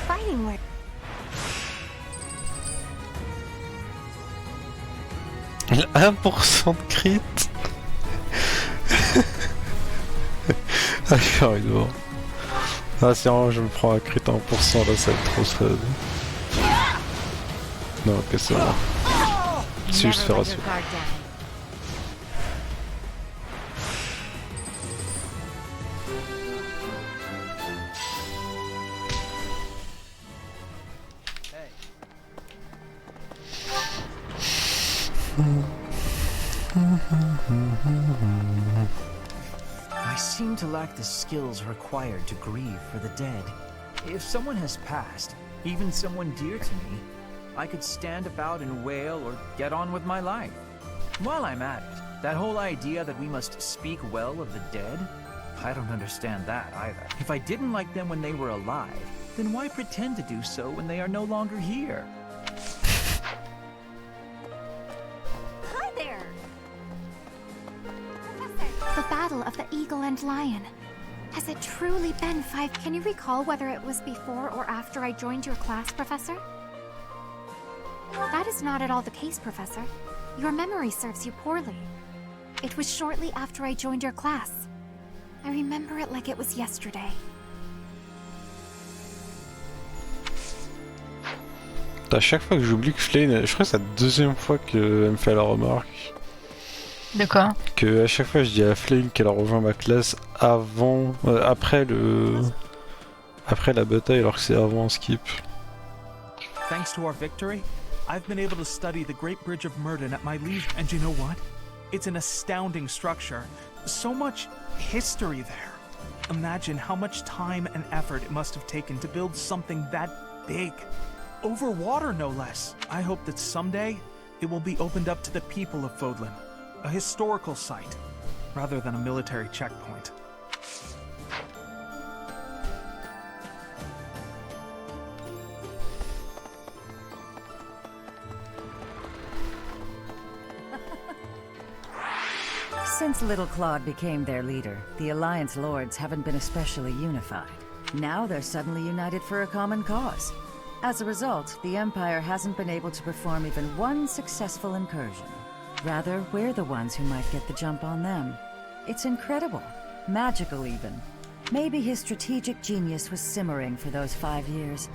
Fighting work. Il a 1% de crit. Ah, il est mort. Ah, si vraiment je me prends un crit à 1% là, ça va être trop fun. Non, ok, c'est bon. Si je fais rassurer. I seem to lack the skills required to grieve for the dead. If someone has passed, even someone dear to me, I could stand about and wail or get on with my life. While I'm at it, that whole idea that we must speak well of the dead, I don't understand that either. If I didn't like them when they were alive, then why pretend to do so when they are no longer here? Hi there! The Battle of the Eagle and Lion. Has it truly been 5? Can you recall whether it was before or after I joined your class, Professor? That is not at all the case, Professor. Your memory serves you poorly. It was shortly after I joined your class. I remember it like it was yesterday. À chaque fois que j'oublie que Flane, je crois que c'est la deuxième fois qu'elle me fait la remarque. De quoi? Que à chaque fois je dis à Flane qu'elle a rejoint ma classe avant, après la bataille, alors que c'est avant skip. Thanks to our victory, I've been able to study the Great Bridge of Murden at my leisure. And you know what? It's an astounding structure. So much history there. Imagine how much time and effort it must have taken to build something that big. Over water, no less. I hope that someday it will be opened up to the people of Fodlan. A historical site, rather than a military checkpoint. Since Little Claude became their leader, the Alliance Lords haven't been especially unified. Now they're suddenly united for a common cause. As a result, the Empire hasn't been able to perform even one successful incursion. Rather, we're the ones who might get the jump on them. It's incredible. Magical, even. Maybe his strategic genius was simmering for those 5 years,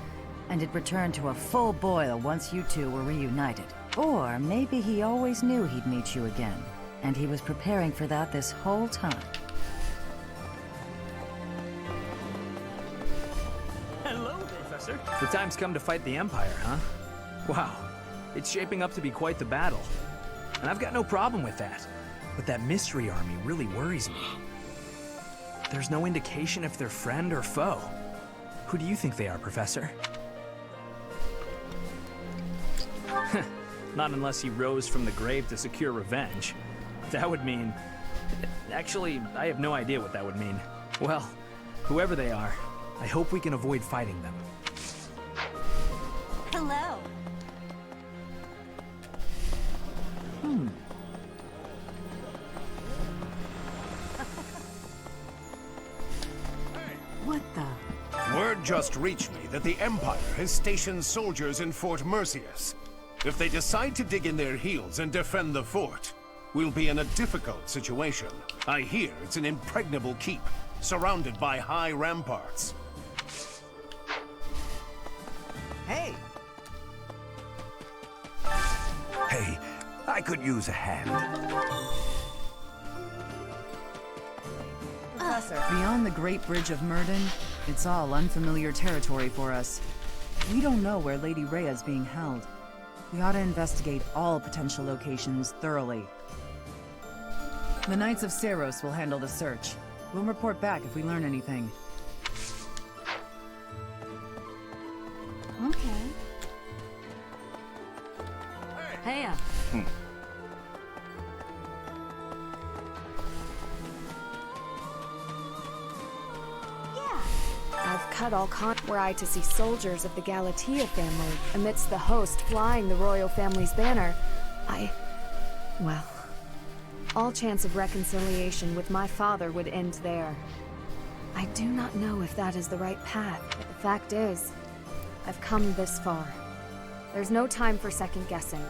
and it returned to a full boil once you two were reunited. Or maybe he always knew he'd meet you again, and he was preparing for that this whole time. Hello, Professor. The time's come to fight the Empire, huh? Wow. It's shaping up to be quite the battle. And I've got no problem with that. But that mystery army really worries me. There's no indication if they're friend or foe. Who do you think they are, Professor? Not unless he rose from the grave to secure revenge. That would mean... Actually, I have no idea what that would mean. Well, whoever they are, I hope we can avoid fighting them. Hello. Word just reached me that the Empire has stationed soldiers in Fort Mercius. If they decide to dig in their heels and defend the fort, we'll be in a difficult situation. I hear it's an impregnable keep, surrounded by high ramparts. Hey! Hey, I could use a hand. Professor, beyond the Great Bridge of Murden, it's all unfamiliar territory for us. We don't know where Lady Rhea's being held. We ought to investigate all potential locations thoroughly. The Knights of Cerfs will handle the search. We'll report back if we learn anything. Okay. Hey. I've cut all were I to see soldiers of the Galatea family amidst the host flying the royal family's banner, well, all chance of reconciliation with my father would end there. I do not know if that is the right path, but the fact is, I've come this far. There's no time for second guessing.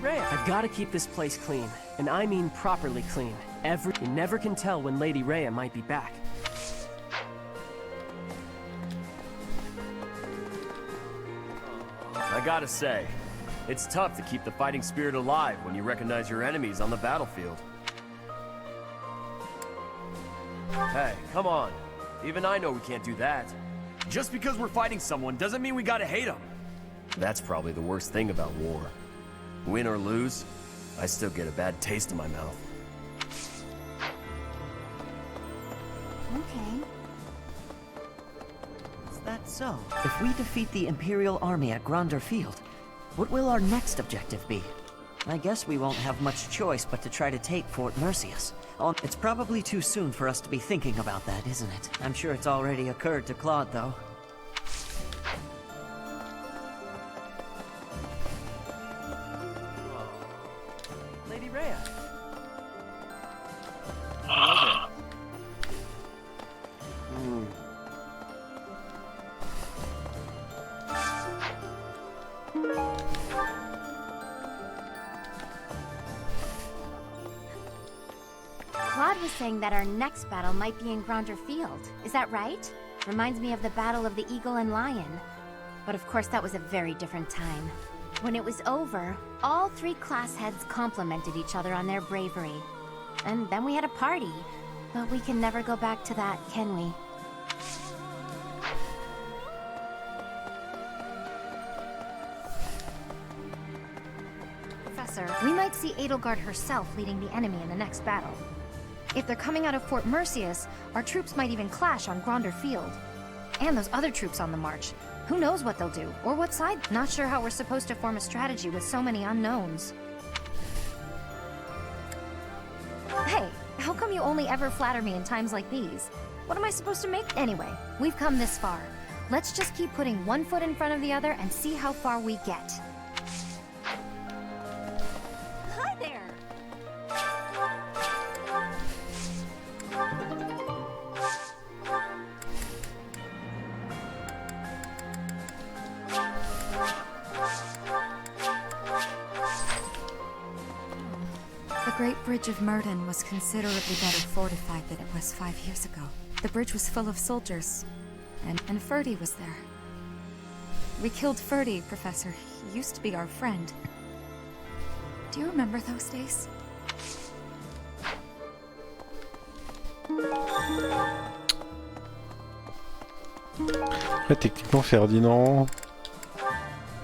I've got to keep this place clean, and I mean properly clean. You never can tell when Lady Rhea might be back. I gotta say, it's tough to keep the fighting spirit alive when you recognize your enemies on the battlefield. Hey, come on. Even I know we can't do that. Just because we're fighting someone doesn't mean we gotta hate them. That's probably the worst thing about war. Win or lose, I still get a bad taste in my mouth. Okay. Is that so? If we defeat the Imperial army at Gronder Field, what will our next objective be? I guess we won't have much choice but to try to take Fort Mercius. It's probably too soon for us to be thinking about that, isn't it? I'm sure it's already occurred to Claude, though. Lady Rhea. Claude was saying that our next battle might be in Gronder Field. Is that right? Reminds me of the Battle of the Eagle and Lion. But of course that was a very different time. When it was over, all three class heads complimented each other on their bravery. And then we had a party. But we can never go back to that, can we? Professor, we might see Edelgard herself leading the enemy in the next battle. If they're coming out of Fort Mercius, our troops might even clash on Gronder Field. And those other troops on the march. Who knows what they'll do, or what side? Not sure how we're supposed to form a strategy with so many unknowns. Hey, how come you only ever flatter me in times like these? What am I supposed to make? Anyway, we've come this far. Let's just keep putting one foot in front of the other and see how far we get. Hi there! The Great Bridge of Murden was considerably better fortified than it was 5 years ago. The bridge was full of soldiers, and Ferdy was there. We killed Ferdy, Professor. He used to be our friend. Do you remember those days? Ouais, techniquement, Ferdinand,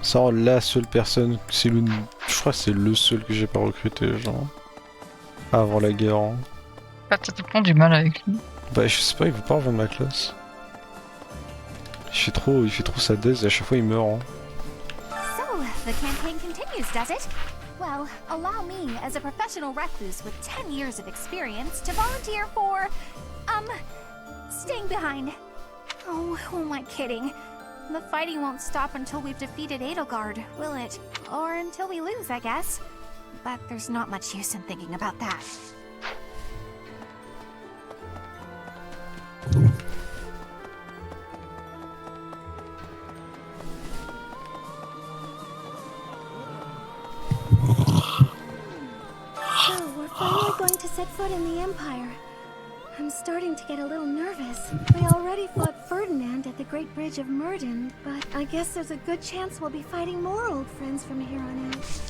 c'est la seule personne, c'est le, je crois que c'est le seul que j'ai pas recruté, genre, avant la guerre. Hein. T'as tout le temps du mal avec lui. Bah, je sais pas, il veut pas rejoindre ma classe. Il fait trop sa death et à chaque fois il meurt. Hein. So, the campaign continues, does it? Well, allow me, as a professional recluse with 10 years of experience, to volunteer for, staying behind. Oh, who am I kidding? The fighting won't stop until we've defeated Edelgard, will it? Or until we lose, I guess. But there's not much use in thinking about that. So, we're finally going to set foot in the Empire. I'm starting to get a little nervous. We already fought Ferdinand at the Great Bridge of Murden, but I guess there's a good chance we'll be fighting more old friends from here on out.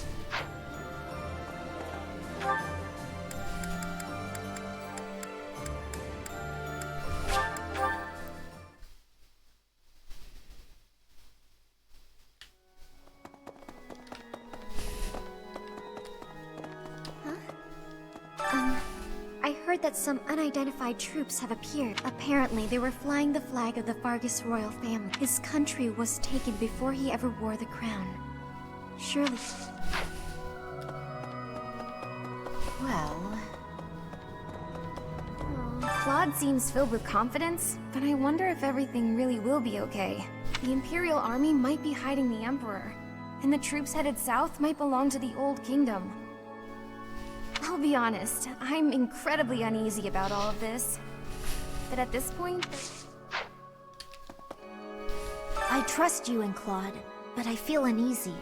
I heard that some unidentified troops have appeared. Apparently, they were flying the flag of the Vargas royal family. His country was taken before he ever wore the crown. Surely... Well... Claude seems filled with confidence, but I wonder if everything really will be okay. The Imperial Army might be hiding the Emperor, and the troops headed south might belong to the Old Kingdom. I'll be honest, I'm incredibly uneasy about all of this. But at this point... I trust you and Claude, but I feel uneasy.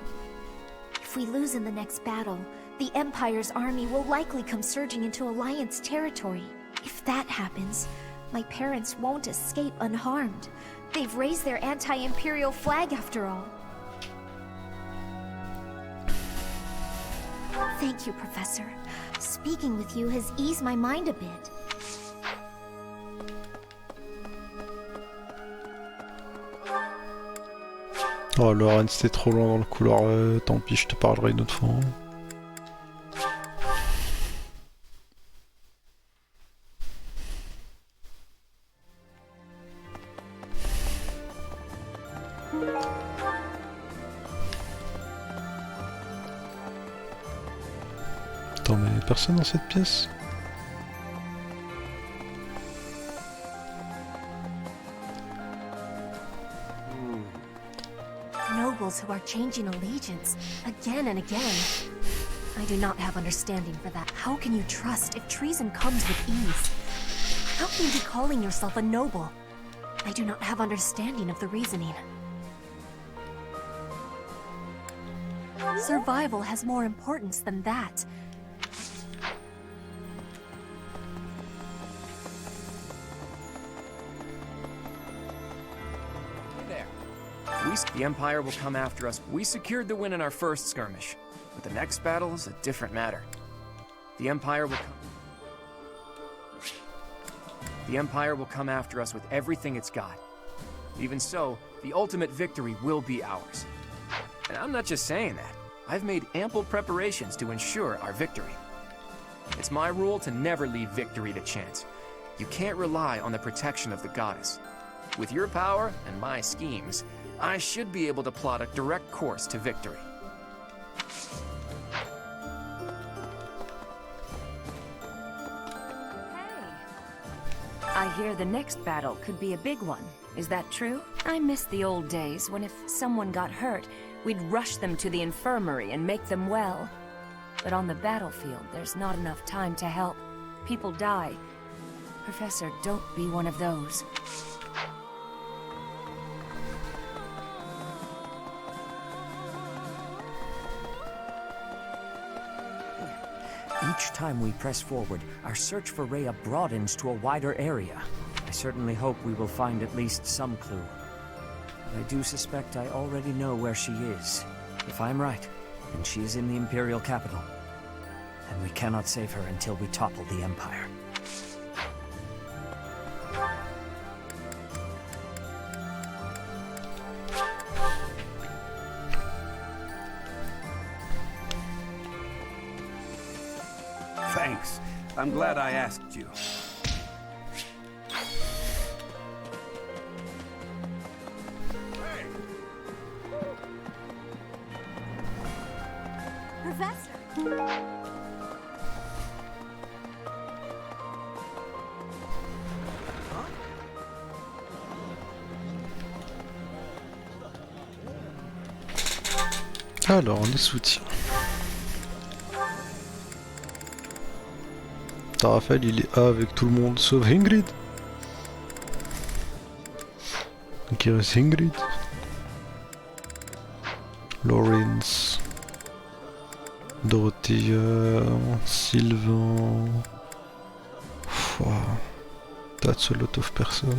If we lose in the next battle, the Empire's army will likely come surging into Alliance territory. If that happens, my parents won't escape unharmed. They've raised their anti-Imperial flag after all. Thank you, Professor. Speaking with you has eased my mind a bit. Oh Lorraine, c'était trop loin dans le couloir, tant pis, je te parlerai une autre fois. Attends, mais y'a personne dans cette pièce? Nobles who are changing allegiance again and again. I do not have understanding for that. How can you trust if treason comes with ease? How can you be calling yourself a noble? I do not have understanding of the reasoning. Survival has more importance than that. The Empire will come after us. We secured the win in our first skirmish, but the next battle is a different matter. The Empire will come after us with everything it's got. Even so, the ultimate victory will be ours. And I'm not just saying that. I've made ample preparations to ensure our victory. It's my rule to never leave victory to chance. You can't rely on the protection of the goddess. With your power and my schemes, I should be able to plot a direct course to victory. I hear the next battle could be a big one. Is that true? I miss the old days when if someone got hurt, we'd rush them to the infirmary and make them well. But on the battlefield, there's not enough time to help. People die. Professor, don't be one of those. Each time we press forward, our search for Rhea broadens to a wider area. I certainly hope we will find at least some clue. But I do suspect I already know where she is. If I'm right, then she is in the Imperial capital. And we cannot save her until we topple the Empire. Thanks. I'm glad I asked you. Professor! Alors, les soutiens. Raphaël, il est A avec tout le monde, sauf Ingrid. Donc il reste Ingrid. Lawrence. Dorothea. Sylvain. Wow. That's a lot of person.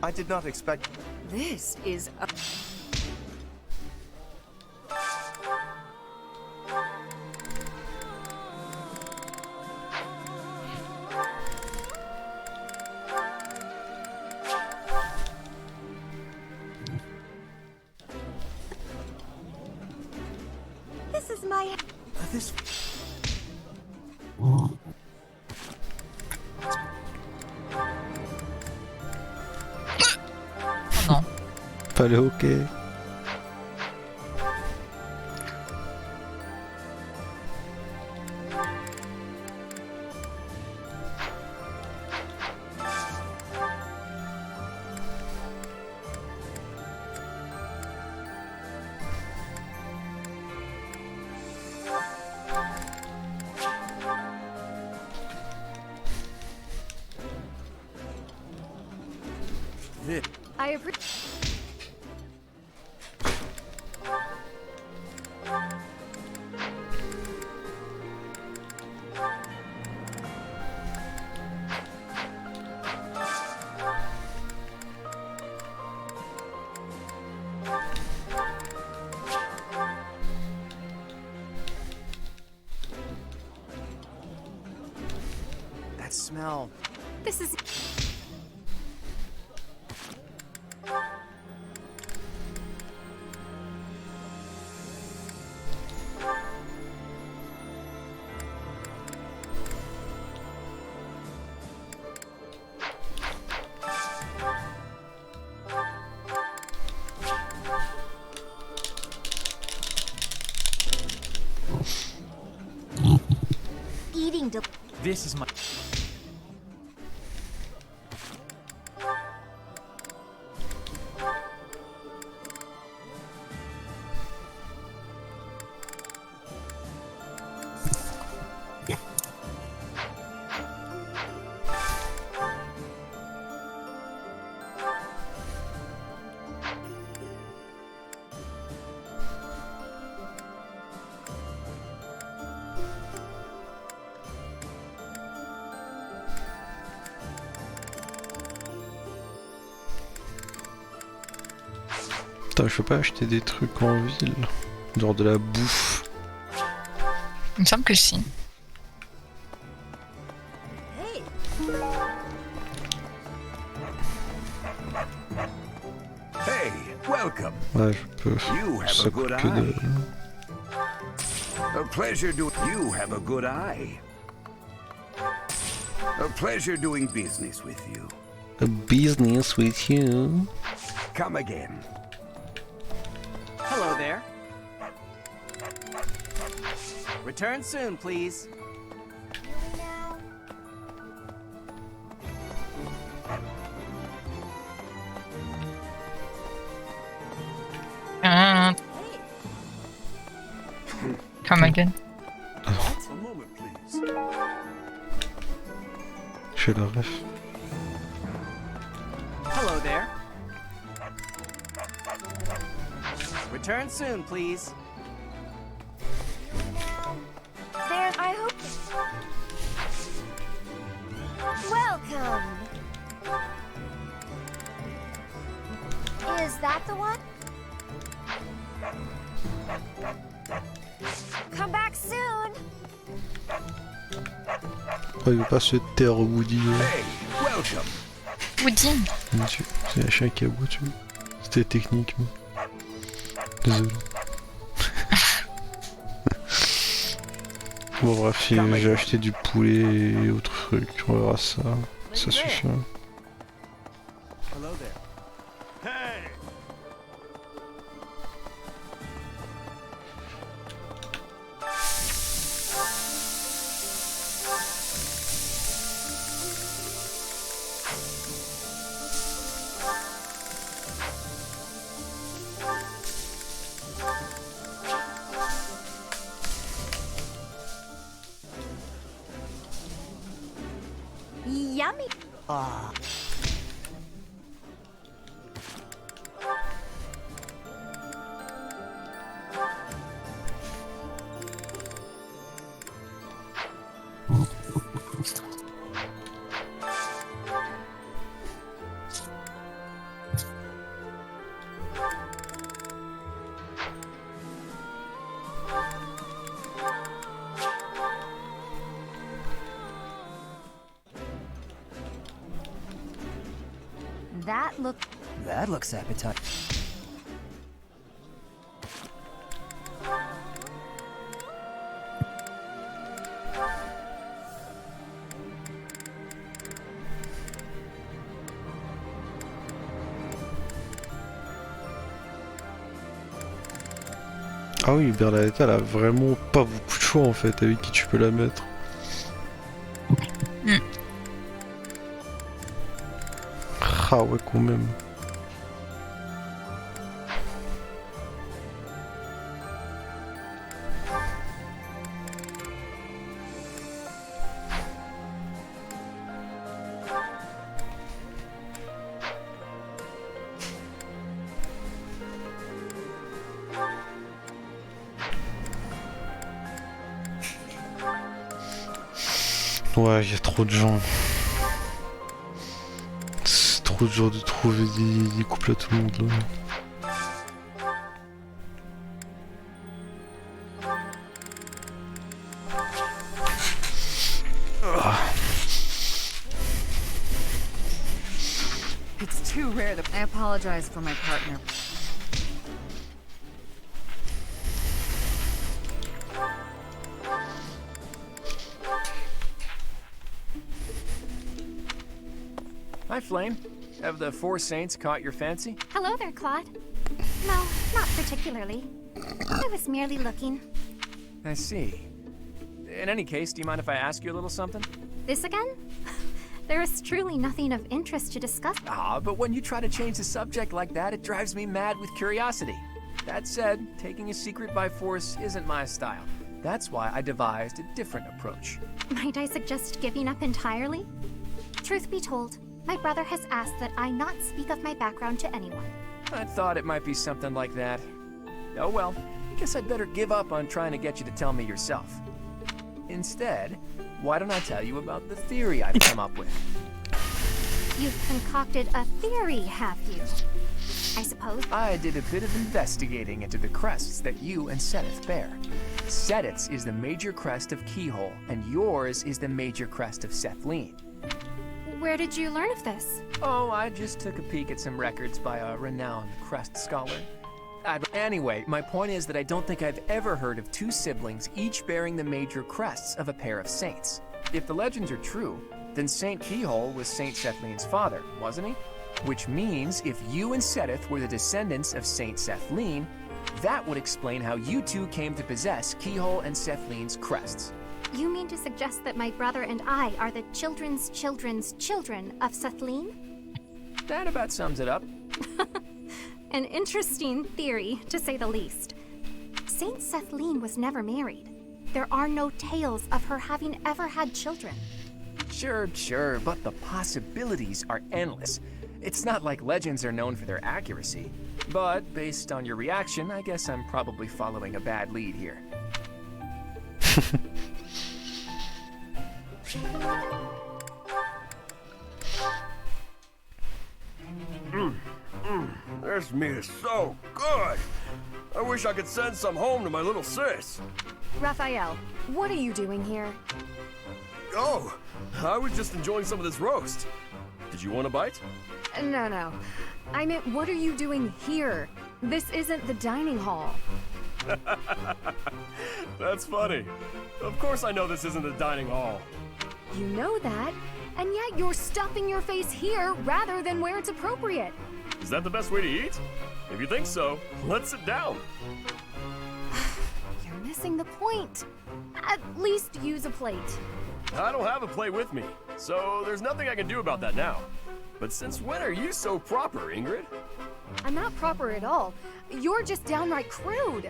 I did not expect. This is a... This is my... This... Non. Pas le hockey. I appreciate. That smell. This is. Eating This is my. Putain, je peux pas acheter des trucs en ville. Genre de la bouffe. Il me semble que si. Hey, welcome. Ouais, je peux. You have Ça a coûte good que eye. de... A pleasure do. You have a good eye. A pleasure doing business with you. A business with you. Come again. Hello there. Return soon, please. Come again. A moment, please. J'ai la ref. Hello there. Return soon, please. There, I hope. Welcome. Is that the one? Come back soon. Oh, il veut pas se taire, Woody. Woody. Mon Dieu, c'est un chien qui aboie, tu vois. C'était technique, mais... Désolé. Bon bref, j'ai acheté du poulet et autres trucs, on verra ça. Ça suffit. Hello there. Hey! Yummy. Ah. That looks appetizing. Ah oui, Bernadette, elle a vraiment pas beaucoup de choix en fait avec qui tu peux la mettre. Ah ouais, quand même. Ouais, il y a trop de gens. C'est trop dur de trouver des couples à tout le monde là. It's too rare that I apologize for my partner. Hi, Flame. Have the Four Saints caught your fancy? Hello there, Claude. No, not particularly. I was merely looking. I see. In any case, do you mind if I ask you a little something? This again? There is truly nothing of interest to discuss. Ah, but when you try to change the subject like that, it drives me mad with curiosity. That said, taking a secret by force isn't my style. That's why I devised a different approach. Might I suggest giving up entirely? Truth be told, my brother has asked that I not speak of my background to anyone. I thought it might be something like that. Oh well, guess I'd better give up on trying to get you to tell me yourself. Instead, why don't I tell you about the theory I've come up with? You've concocted a theory, have you? I suppose. I did a bit of investigating into the crests that you and Seteth bear. Seteth's is the major crest of Keyhole, and yours is the major crest of Sethlene. Where did you learn of this? Oh, I just took a peek at some records by a renowned crest scholar. Anyway, my point is that I don't think I've ever heard of two siblings each bearing the major crests of a pair of saints. If the legends are true, then Saint Keyhole was Saint Sethlene's father, wasn't he? Which means if you and Seteth were the descendants of Saint Sethlene, that would explain how you two came to possess Keyhole and Sethlene's crests. You mean to suggest that my brother and I are the children's children's children of Sethlene? That about sums it up. An interesting theory, to say the least. Saint Sethlene was never married. There are no tales of her having ever had children. Sure, but the possibilities are endless. It's not like legends are known for their accuracy. But based on your reaction, I guess I'm probably following a bad lead here. This meat is so good. I wish I could send some home to my little sis. Raphael, what are you doing here? Oh, I was just enjoying some of this roast. Did you want a bite? No. I meant, what are you doing here? This isn't the dining hall. That's funny. Of course I know this isn't the dining hall. You know that, and yet you're stuffing your face here rather than where it's appropriate. Is that the best way to eat? If you think so, let's sit down. You're missing the point. At least use a plate. I don't have a plate with me, so there's nothing I can do about that now. But since when are you so proper, Ingrid? I'm not proper at all. You're just downright crude.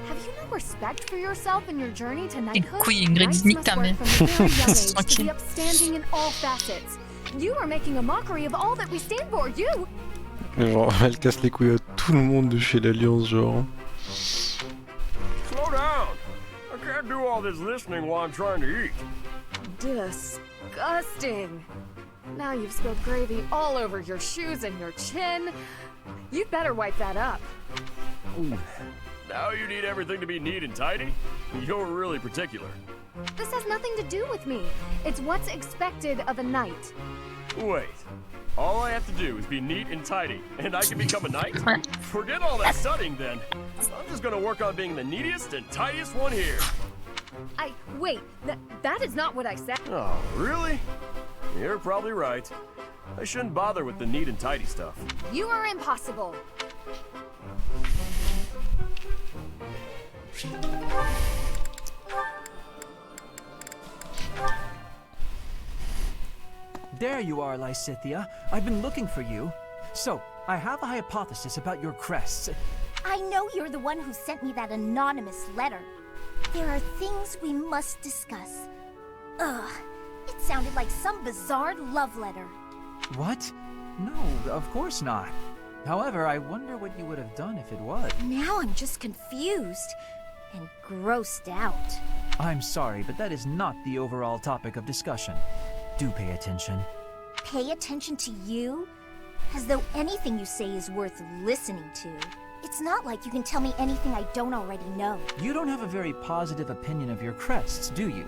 Have you no respect for yourself in your journey to knighthood? Couille, Ingrid, Knights nique must ta work mère. from a very young age to Tranquille. be upstanding in all facets. You are making a mockery of all that we stand for. You. Genre, elle casse les couilles à tout le monde de chez l'Alliance, genre. Slow down. I can't do all this listening while I'm trying to eat. Disgusting. Now you've spilled gravy all over your shoes and your chin. You'd better wipe that up. Ooh. Now you need everything to be neat and tidy? You're really particular. This has nothing to do with me. It's what's expected of a knight. Wait. All I have to do is be neat and tidy, and I can become a knight? Forget all that studying then. I'm just gonna work on being the neatest and tidiest one here. Wait, that is not what I said. Oh, really? You're probably right. I shouldn't bother with the neat and tidy stuff. You are impossible. There you are, Lysithea. I've been looking for you. So, I have a hypothesis about your crests. I know you're the one who sent me that anonymous letter. There are things we must discuss. Ugh, it sounded like some bizarre love letter. What? No, of course not. However, I wonder what you would have done if it was. Now I'm just confused and grossed out. I'm sorry, but that is not the overall topic of discussion. Do pay attention. Pay attention to you? As though anything you say is worth listening to. It's not like you can tell me anything I don't already know. You don't have a very positive opinion of your crests, do you?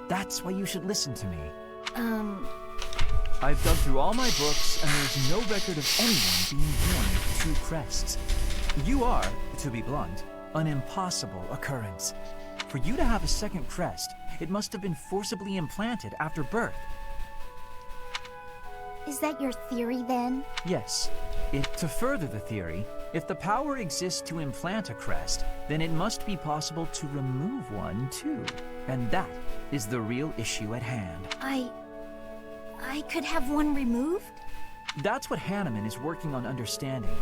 That's why you should listen to me. I've dug through all my books, and there's no record of anyone being born with two crests. You are, to be blunt, an impossible occurrence. For you to have a second crest, it must have been forcibly implanted after birth. Is that your theory then? Yes. To further the theory, if the power exists to implant a crest, then it must be possible to remove one too. And that is the real issue at hand. I could have one removed? That's what Hanneman is working on understanding.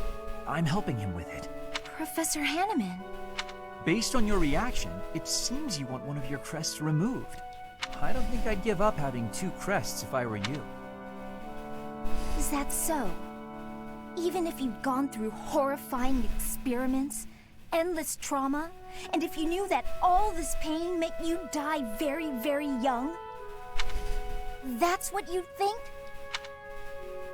I'm helping him with it. Professor Hanneman? Based on your reaction, it seems you want one of your crests removed. I don't think I'd give up having two crests if I were you. Is that so? Even if you'd gone through horrifying experiments, endless trauma, and if you knew that all this pain meant you'd die very, very young? That's what you'd think?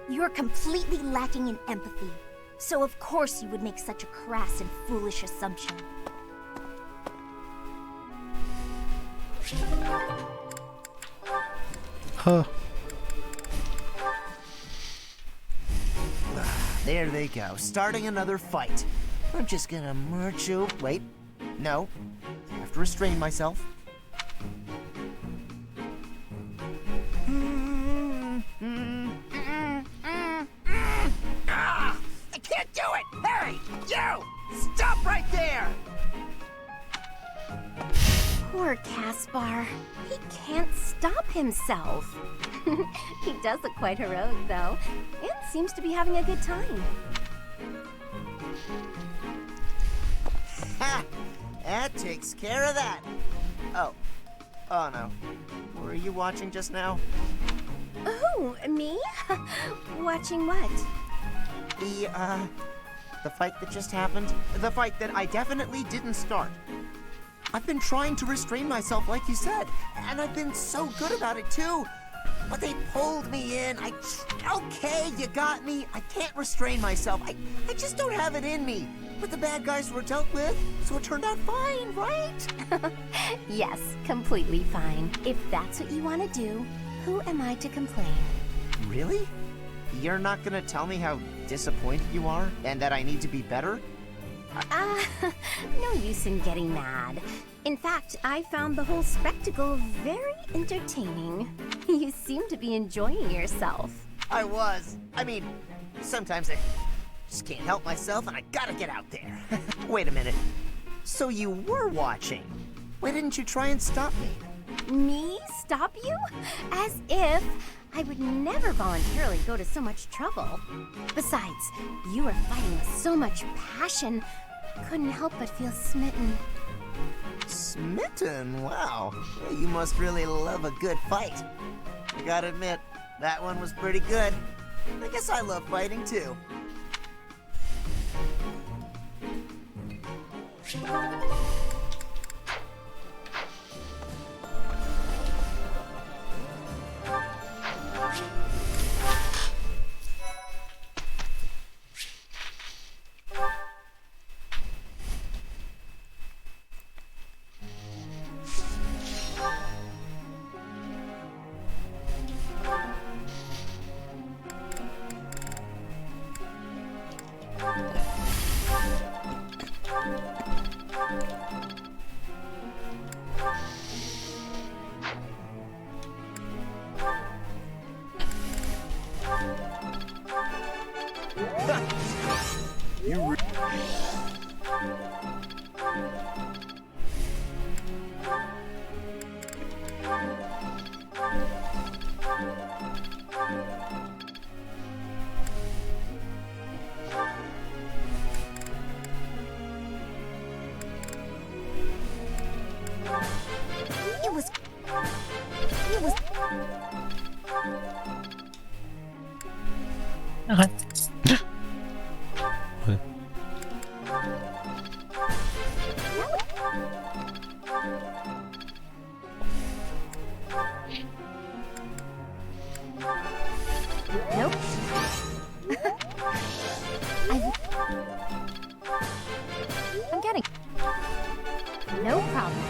You're completely lacking in empathy, so of course you would make such a crass and foolish assumption. Huh. There they go, starting another fight. I'm just gonna merge you. Wait, no. I have to restrain myself. I can't do it! Harry! You! Stop right there! Poor Caspar. He can't stop himself. He does look quite heroic, though, and seems to be having a good time. Ha! That takes care of that. Oh. Oh no. Were you watching just now? Oh, me? Watching what? The fight that just happened? The fight that I definitely didn't start. I've been trying to restrain myself like you said, and I've been so good about it too. But they pulled me in. Okay, you got me. I can't restrain myself. I just don't have it in me. But the bad guys were dealt with, so it turned out fine, right? Yes, completely fine. If that's what you want to do, who am I to complain? Really? You're not gonna tell me how disappointed you are, and that I need to be better? No use in getting mad. In fact, I found the whole spectacle very entertaining. You seem to be enjoying yourself. I was. I mean, sometimes I just can't help myself and I gotta get out there. Wait a minute. So you were watching? Why didn't you try and stop me? Me? Stop you? As if I would never voluntarily go to so much trouble. Besides, you were fighting with so much passion. Couldn't help but feel smitten. Smitten? Wow. You must really love a good fight. I gotta admit, that one was pretty good. I guess I love fighting too. Arrête. Ouais. Nope. I'm getting... No problem.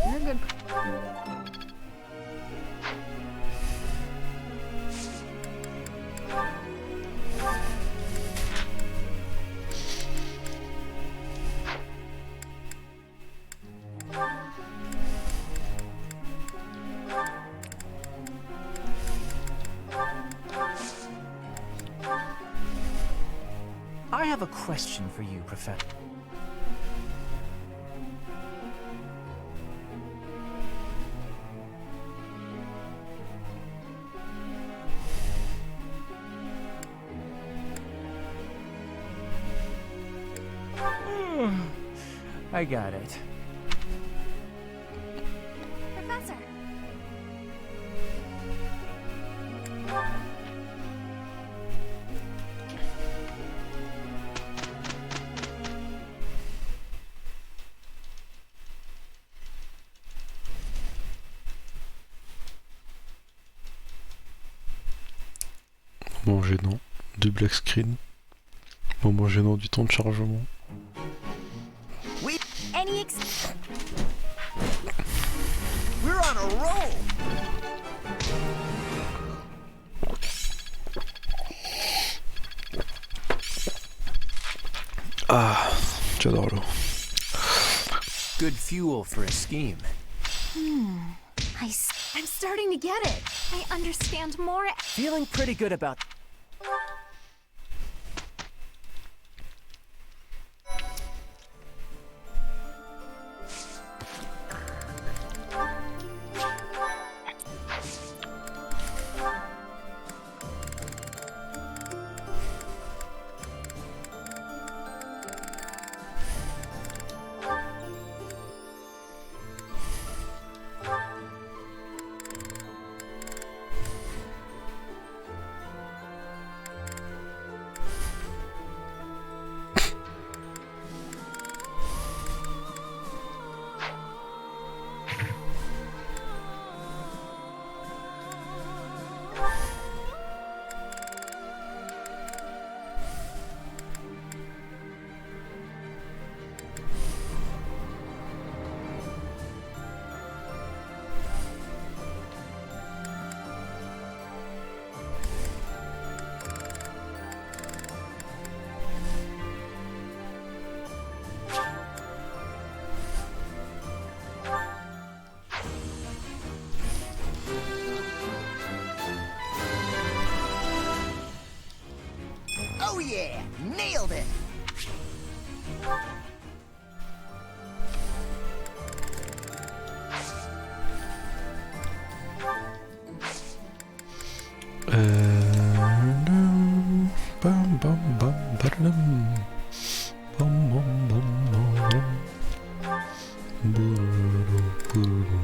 You're good. I have a question for you, Professor. I got it. Professor. Moment gênant du black screen. Moment gênant du temps de chargement. We're on a roll! Ah, j'adore l'eau. Good fuel for a scheme. I'm starting to get it. I understand more. Feeling pretty good about... Nailed it! Bum bum bum ba-da-dum. Bum bum bum ba-da-dum. Boo-doo-doo-doo-doo.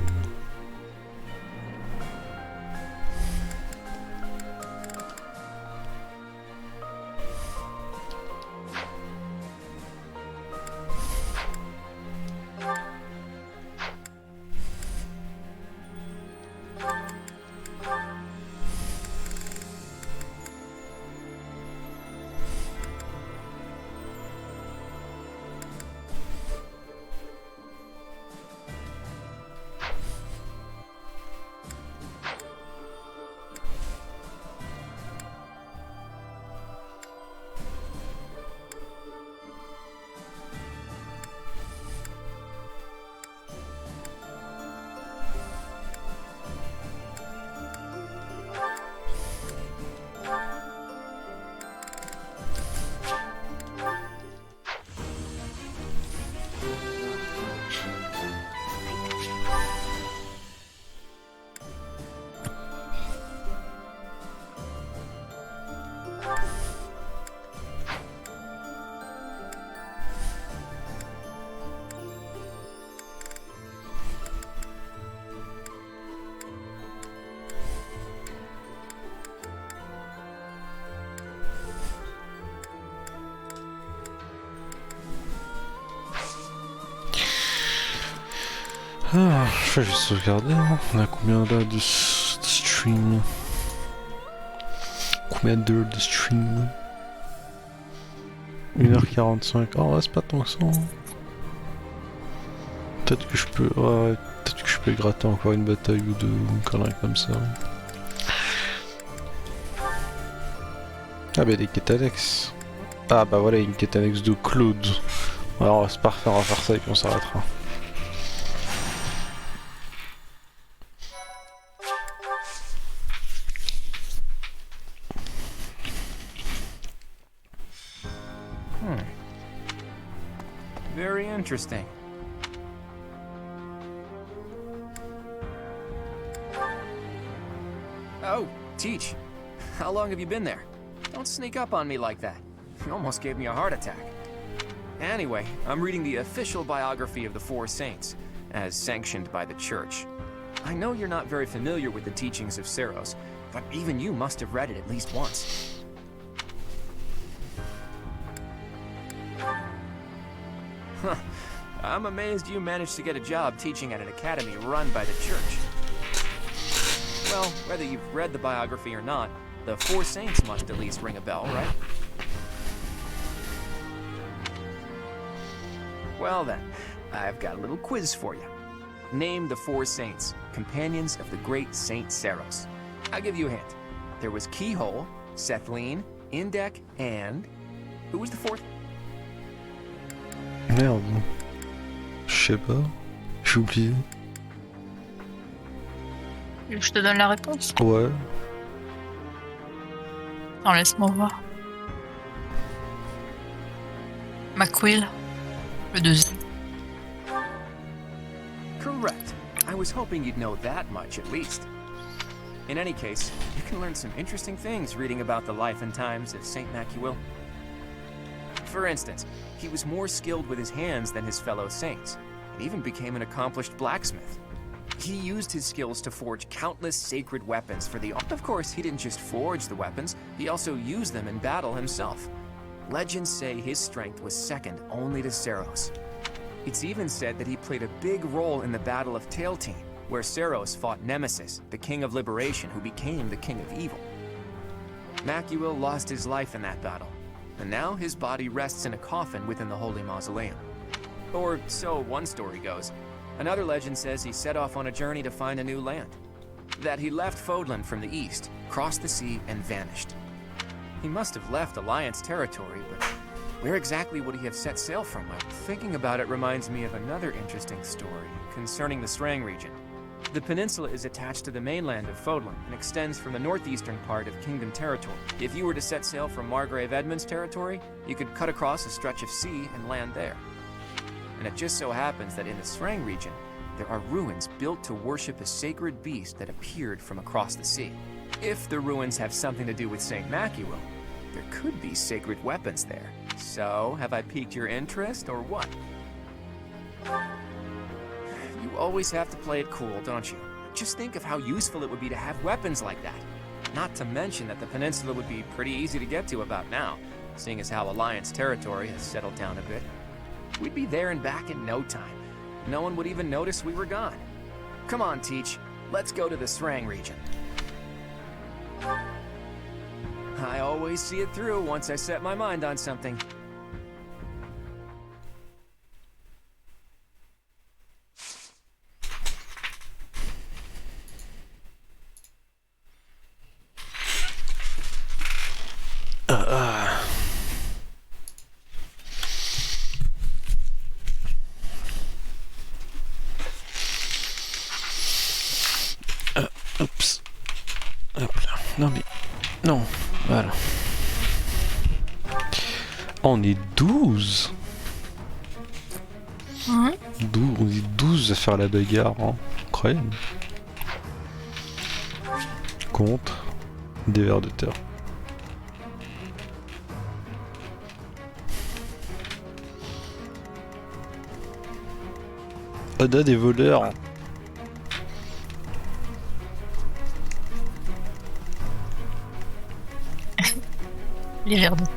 Ah, je vais juste sauvegarder, hein. On a combien là de stream? Combien d'heures de stream? 1h45. Oh, ouais, c'est pas tant que ça. Hein. Peut-être que je peux. Ouais, peut-être que je peux gratter encore une bataille ou deux, ou une connerie comme ça. Ah, bah, des quêtes annexes. Ah, bah voilà, une quête annexe de Claude. Alors, c'est parfait, on va faire ça et puis on s'arrêtera. Very interesting. Oh, Teach. How long have you been there? Don't sneak up on me like that. You almost gave me a heart attack. Anyway, I'm reading the official biography of the Four Saints, as sanctioned by the Church. I know you're not very familiar with the teachings of Cerfs, but even you must have read it at least once. Huh. I'm amazed you managed to get a job teaching at an academy run by the Church. Well, whether you've read the biography or not, the Four Saints must at least ring a bell, right? Well then, I've got a little quiz for you. Name the Four Saints, companions of the great Saint Cerfs. I'll give you a hint. There was Keyhole, Sethleen, Indek, and... who was the fourth? Merde. Je sais pas. J'ai oublié. Je te donne la réponse? Ouais. Attends, laisse-moi voir. McQuill, le deuxième. Correct. I was hoping you'd know that much at least. In any case, you can learn some interesting things reading about the life and times of Saint McQuill. For instance, he was more skilled with his hands than his fellow saints, and even became an accomplished blacksmith. He used his skills to forge countless sacred weapons for the... Of course, he didn't just forge the weapons, he also used them in battle himself. Legends say his strength was second only to Cerfs. It's even said that he played a big role in the Battle of Tailtean, where Cerfs fought Nemesis, the King of Liberation, who became the King of Evil. McQuill lost his life in that battle, and now his body rests in a coffin within the Holy Mausoleum. Or so one story goes. Another legend says he set off on a journey to find a new land. That he left Fodlan from the east, crossed the sea, and vanished. He must have left Alliance territory, but where exactly would he have set sail from? Thinking about it reminds me of another interesting story concerning the Strang region. The peninsula is attached to the mainland of Fodlan and extends from the northeastern part of Kingdom territory. If you were to set sail from Margrave Edmund's territory, you could cut across a stretch of sea and land there. And it just so happens that in the Srang region, there are ruins built to worship a sacred beast that appeared from across the sea. If the ruins have something to do with St. Macuil, there could be sacred weapons there. So, have I piqued your interest, or what? You always have to play it cool, don't you? Just think of how useful it would be to have weapons like that. Not to mention that the peninsula would be pretty easy to get to about now, seeing as how Alliance territory has settled down a bit. We'd be there and back in no time. No one would even notice we were gone. Come on, Teach. Let's go to the Srang region. I always see it through once I set my mind on something. Oups. Hop là. Non mais... Non. Voilà. On est 12. Ouais. 12, on est 12 à faire la bagarre. Hein. Incroyable. Contre des vers de terre. Oda des voleurs. Les vers de terre.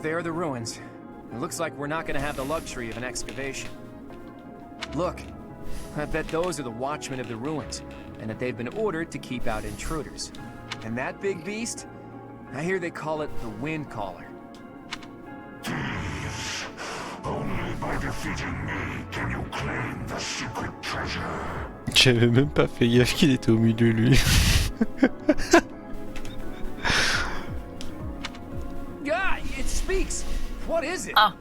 There are the ruins. It looks like we're not gonna have the luxury of an excavation. Look, I bet those are the watchmen of the ruins, and that they've been ordered to keep out intruders. And that big beast? I hear they call it the Wind Caller. Only by defeating me can you claim the secret treasure. J'avais même pas fait gaffe qu'il était au milieu lui. God, it speaks. What is it? Ah.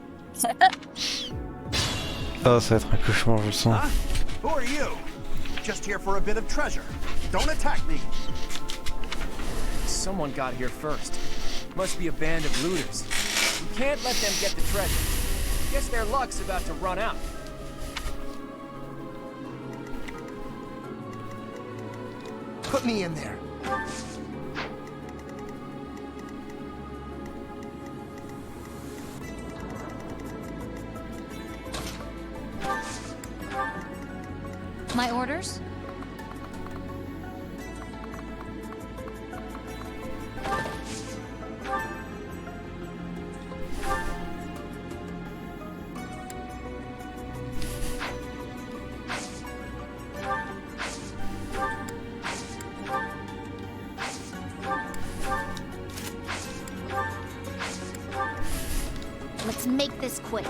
Ah, ça va être un cauchemar, je le sens. Huh? Who are you? Just here for a bit of treasure. Don't attack me. Someone got here first. Must be a band of looters. We can't let them get the treasure. Guess their luck's about to run out. Put me in there. My orders? Let's make this quick.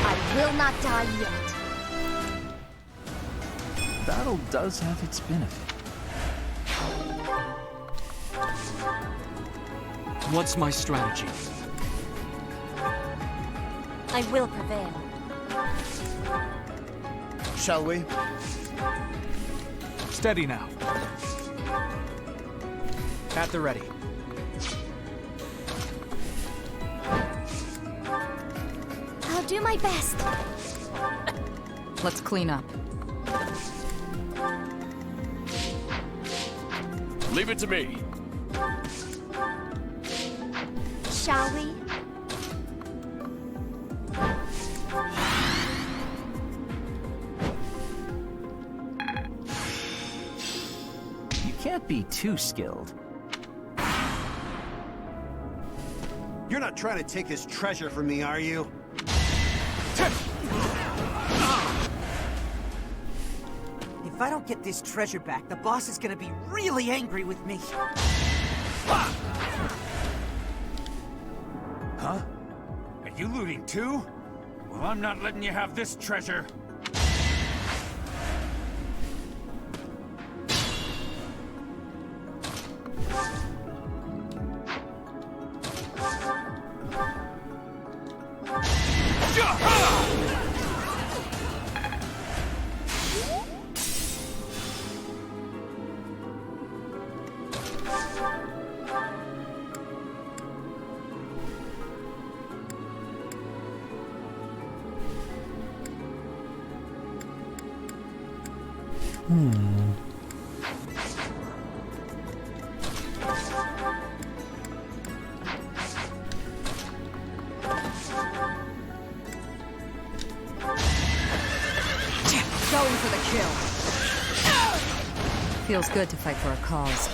I will not die yet. Battle does have its benefit. What's my strategy? I will prevail. Shall we? Steady now. At the ready. I'll do my best. Let's clean up. Leave it to me. Shall we? You can't be too skilled. You're not trying to take this treasure from me, are you? If I don't get this treasure back, the boss is gonna be really angry with me. Huh? Are you looting too? Well, I'm not letting you have this treasure. Going for the kill. Feels good to fight for a cause.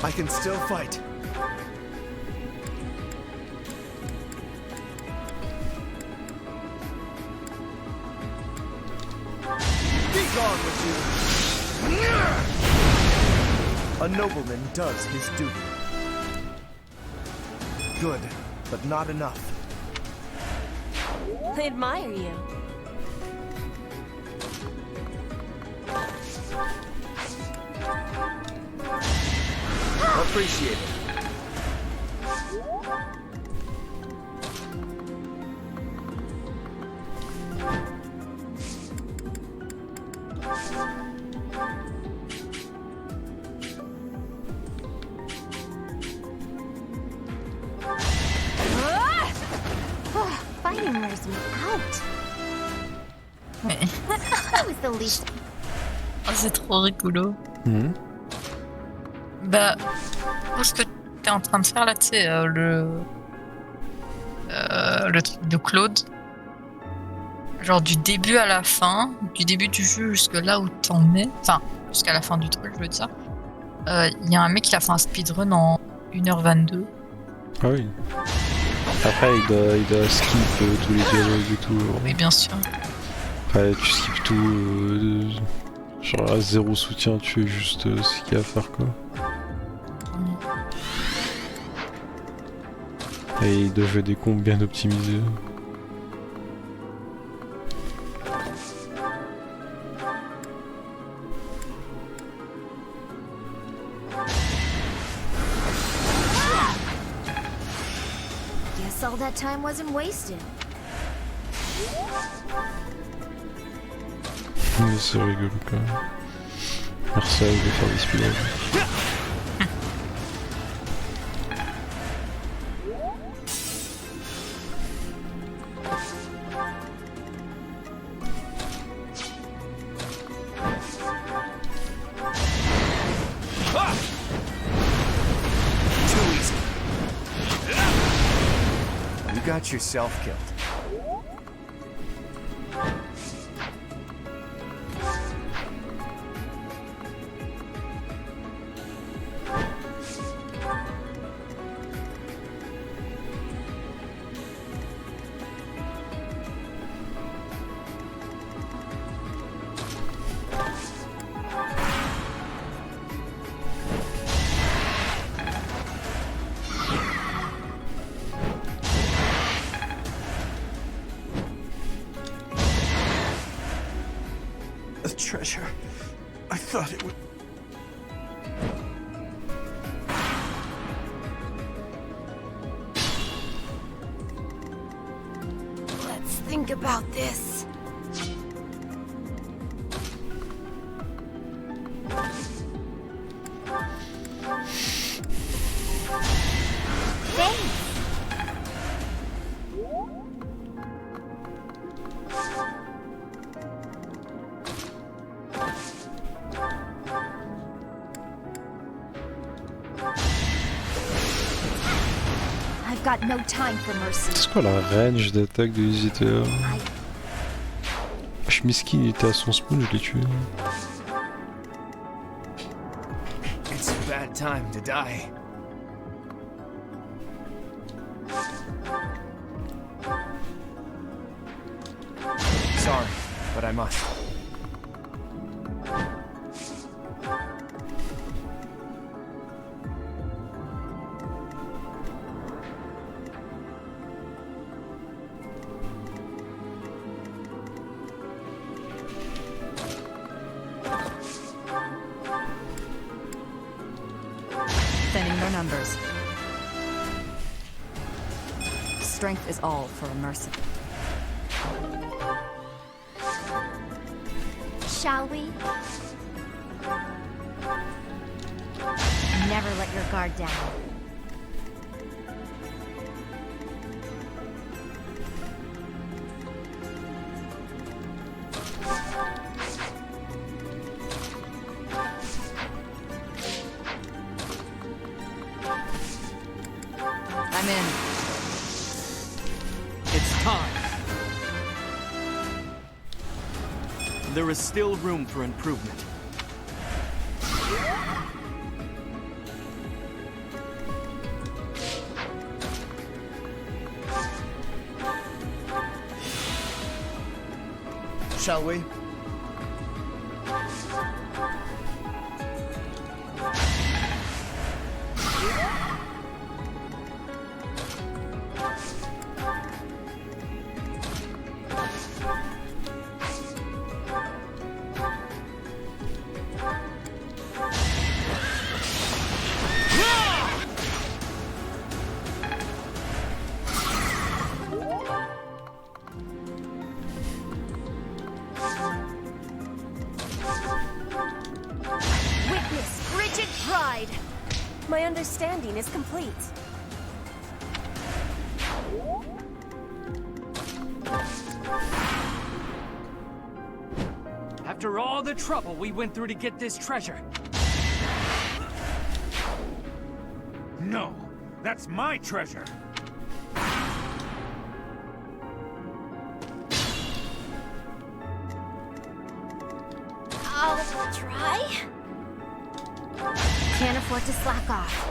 I can still fight. Be gone with you! A nobleman does his duty. Good, but not enough. I admire you. Appreciate it. Fighting wears me out. Mais... That was the least. Oh, c'est trop rigolo. Bah, tout ce que t'es en train de faire là, tu sais, le truc de Claude, genre du début à la fin, du début du jeu jusque là où t'en es, enfin, jusqu'à la fin du truc, je veux dire, il y a un mec qui a fait un speedrun en 1h22. Ah oui. Après, il doit skip tous les dialogues et tout. Oui, bien sûr. Après, tu skips tout. Genre à zéro soutien, tu fais juste ce qu'il y a à faire, quoi. Et il doit jouer des combos bien optimisés. Guess all that time wasn't wasted. Mais c'est rigolo quand même. Merci à vous de faire des speedruns. got yourself killed. A treasure. I thought it would... Let's think about this. Thanks. I've got no time for mercy. C'est quoi la range d'attaque de visiteur? Je miskin, il était à son spawn, je l'ai tué. It's a bad time to die. Sorry, but I must. Sending their numbers. Strength is all for a mercy. Shall we? Never let your guard down. I'm in. It's time. There is still room for improvement. Shall we? Witness frigid pride. My understanding is complete. After all the trouble we went through to get this treasure. No, that's my treasure. I'll try. Can't afford to slack off.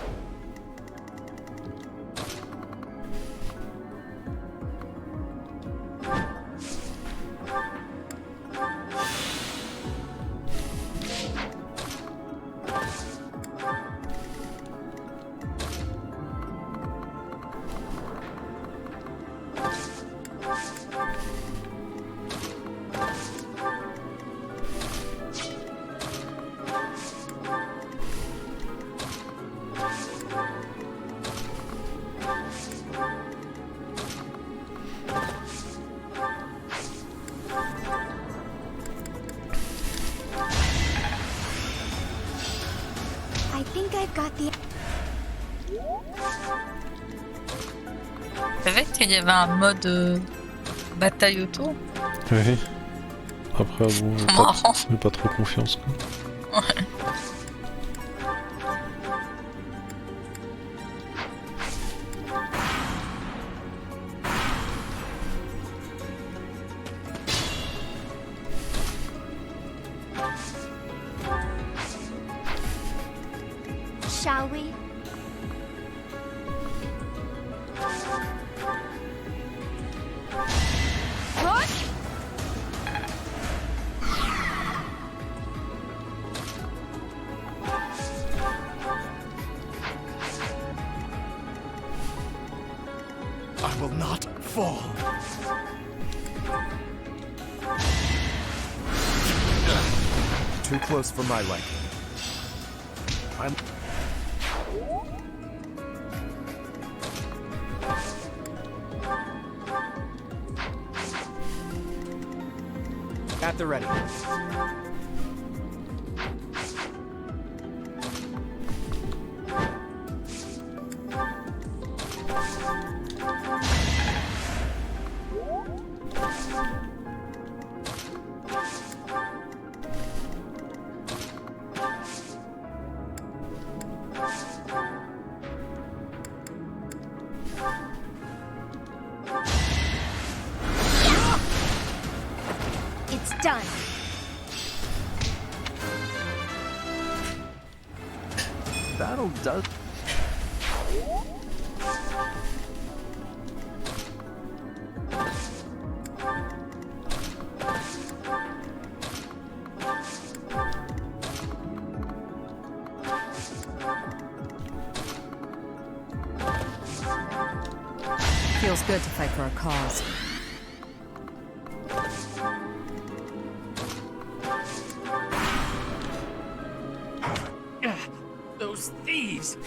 I think I've got the... Tu savais qu'il y avait un mode bataille auto? Oui. Après, bon, j'ai pas trop confiance, quoi. Ouais. fall. Too close for my liking. I'm... At the ready. It's done. Battle does... Feels good to fight for a cause. Those thieves!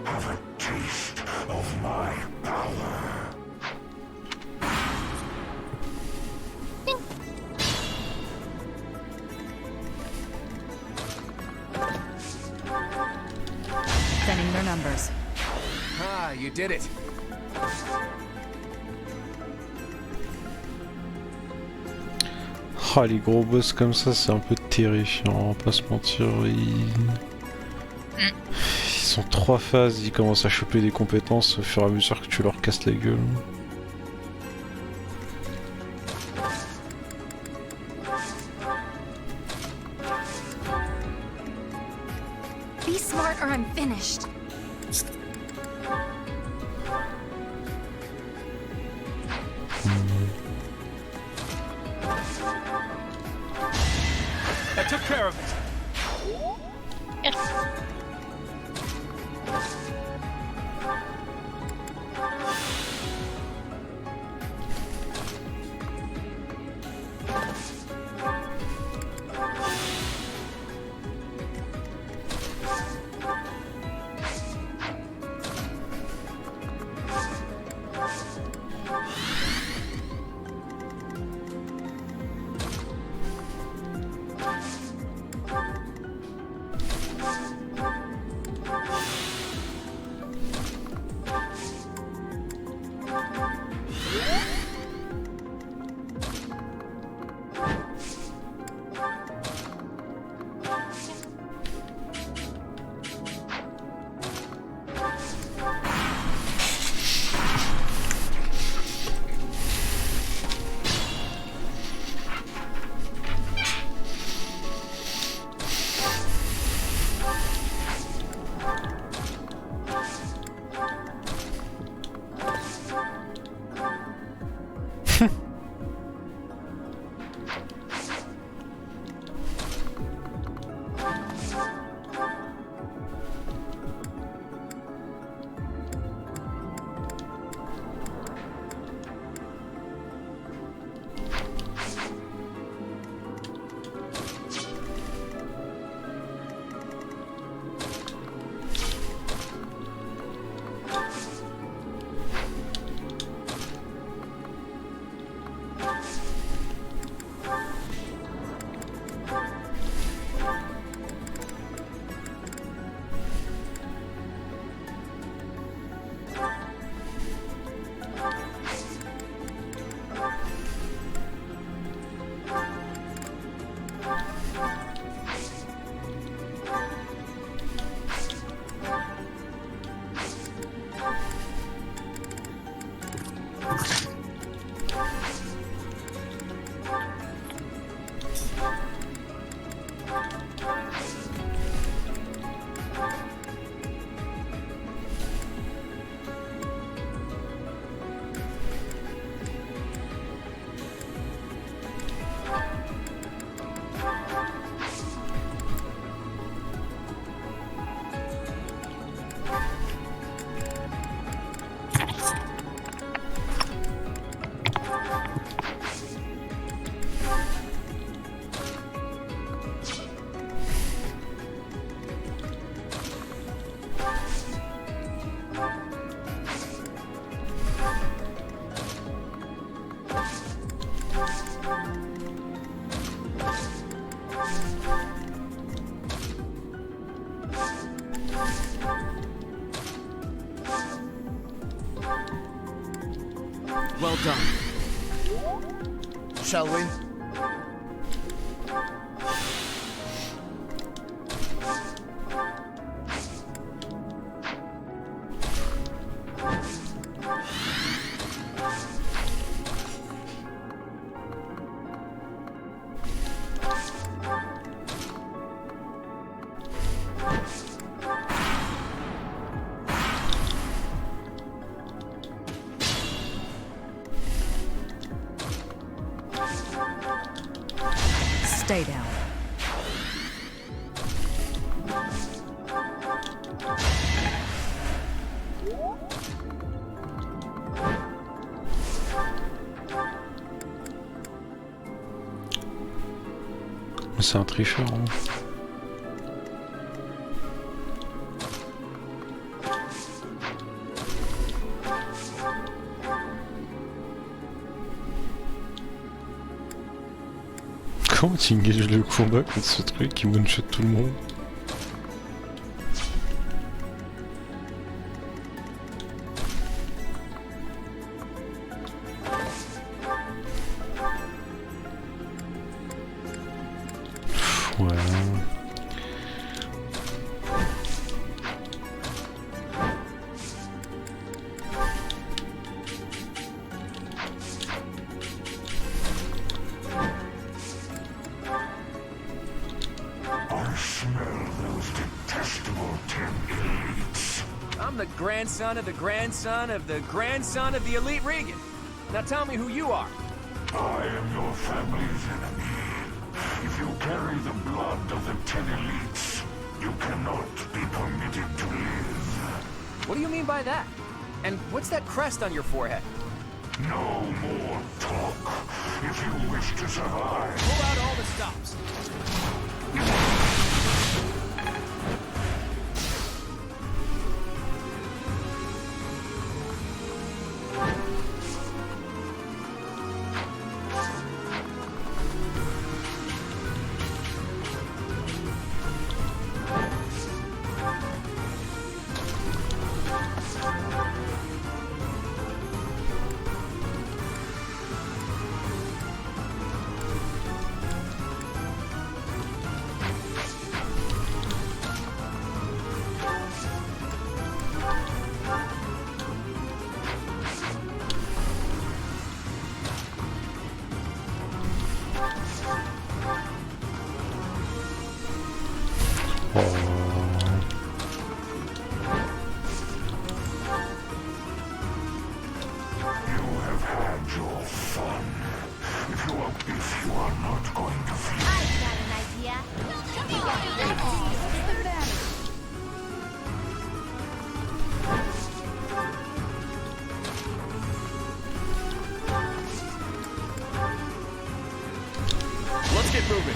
Have a taste of my power. Thinning their numbers. Ah, you did it. Ah, les gros boss comme ça, c'est un peu terrifiant, on va pas se mentir. Ils sont 3 phases, ils commencent à choper des compétences au fur et à mesure que tu leur casses la gueule. Be smart or I'm finished. I took care of it. Well done. Shall we? Stay down. C'est un tricheur. Hein. Comment tu engages le combat contre ce truc qui one-shot tout le monde? Ouais. I'm the grandson of the grandson of the grandson of the elite Regan. Now tell me who you are. I am your family's enemy. If you carry the blood of the 10 elites, you cannot be permitted to live. What do you mean by that? And what's that crest on your forehead? No more talk. If you wish to survive. Pull out all the stops. Let's get moving.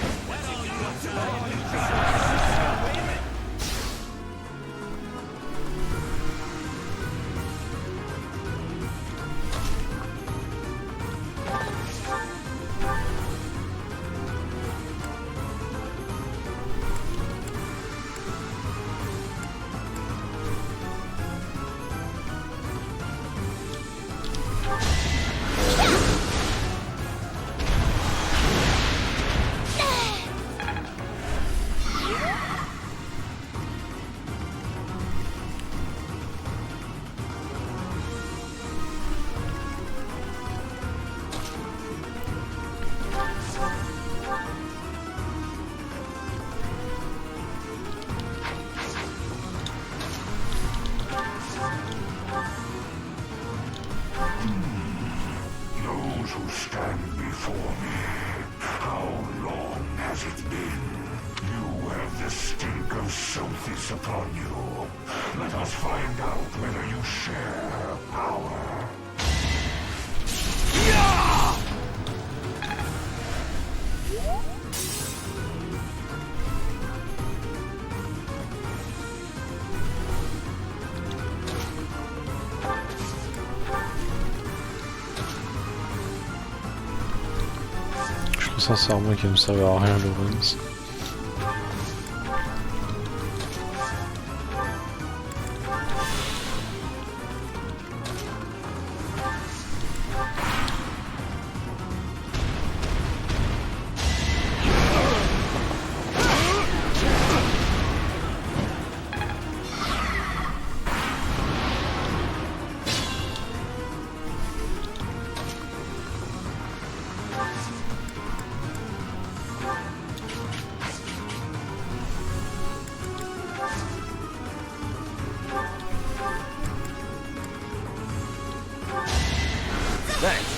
Those who stand before me, how long has it been? You have the stink of Cerfs upon you. Let us find out whether you share her power. Je trouve sincèrement qu'il me servait à rien, Lawrence. Thanks.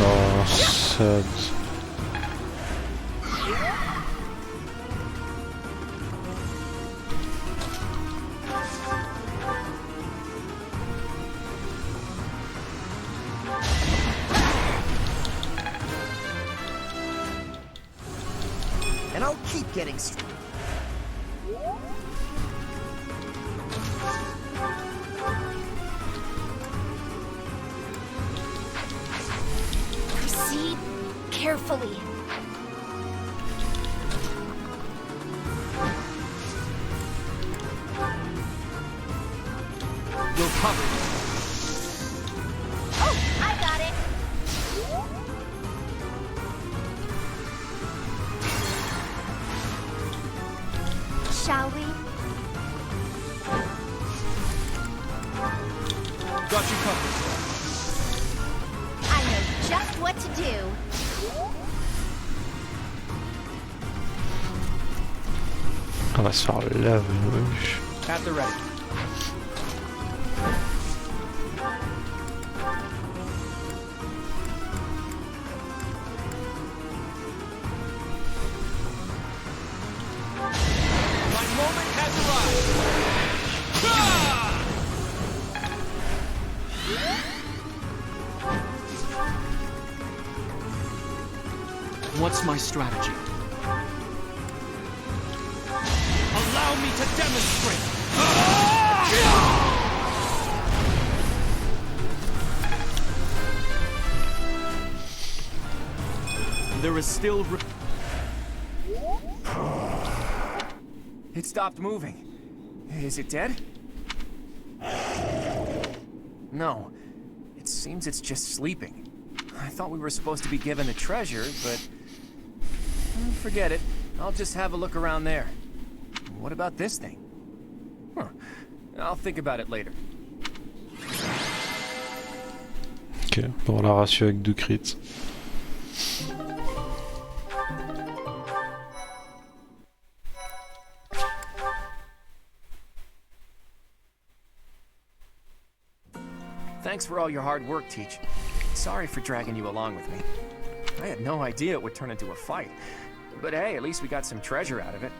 Oh, sad. And I'll keep getting strong. Proceed carefully. We'll cover. Oh, I got it. Shall we? Got you covered. I know just what to do. On va se faire laver, wesh. At the ready. My moment has arrived. Ah! What's my strategy? Allow me to demonstrate! There is still It stopped moving. Is it dead? No. It seems it's just sleeping. I thought we were supposed to be given the treasure, but... forget it. I'll just have a look around there. What about this thing? Huh. I'll think about it later. Ok, bon, on l'a ratio avec 2 crits. Thanks for all your hard work, Teach. Sorry for dragging you along with me. I had no idea it would turn into a fight. But hey, at least we got some treasure out of it.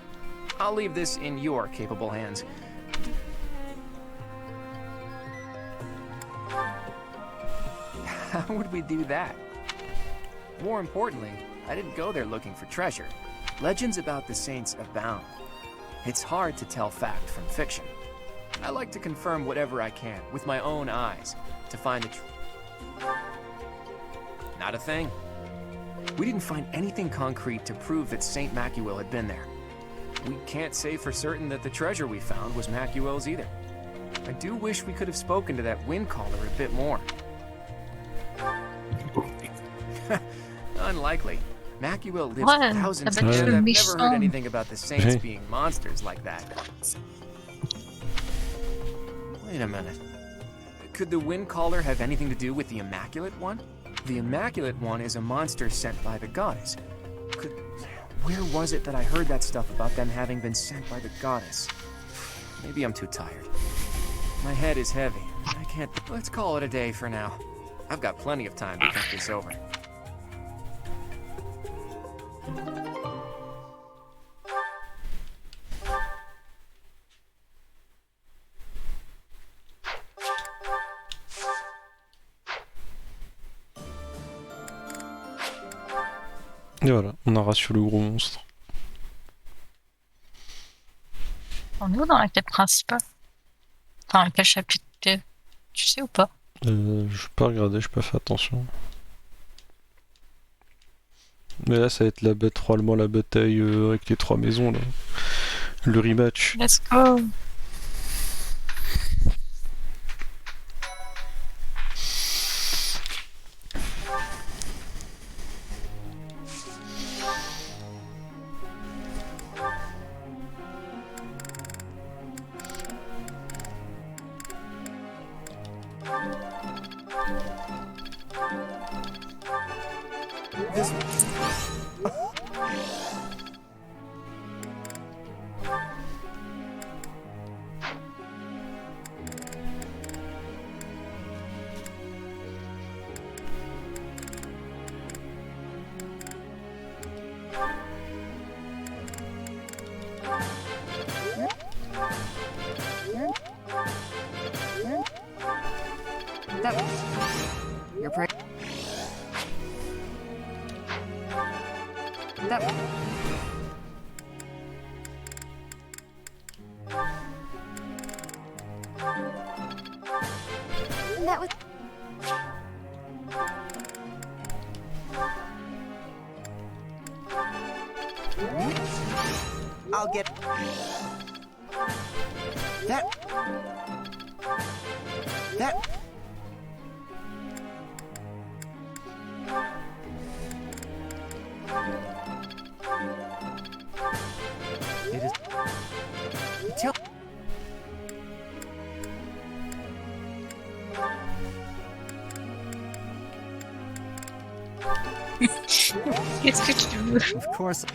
I'll leave this in your capable hands. How would we do that? More importantly, I didn't go there looking for treasure. Legends about the saints abound. It's hard to tell fact from fiction. I like to confirm whatever I can with my own eyes to find the truth. Not a thing. We didn't find anything concrete to prove that Saint Macuil had been there. We can't say for certain that the treasure we found was Macuil's either. I do wish we could have spoken to that wind caller a bit more. Unlikely. Macuil lives Ouais, thousands ça of va years. être I've never méchant. heard anything about the saints being monsters like that. Wait a minute. Could the wind caller have anything to do with the Immaculate One? The Immaculate One is a monster sent by the goddess. Where was it that I heard that stuff about them having been sent by the goddess? Maybe I'm too tired. My head is heavy. I can't... Let's call it a day for now. I've got plenty of time to think this over. Et voilà, on a ratio le gros monstre. On est où dans la quête principale? Enfin, quel chapitre t'es? Tu sais ou pas? Je peux pas regarder, j'ai pas fait attention. Mais là, ça va être probablement la bataille avec les 3 maisons, là. Le rematch. Let's go. You're pretty. That. That was. I'll get that. That. It is. Tell. Qu'est-ce que tu veux? Of course.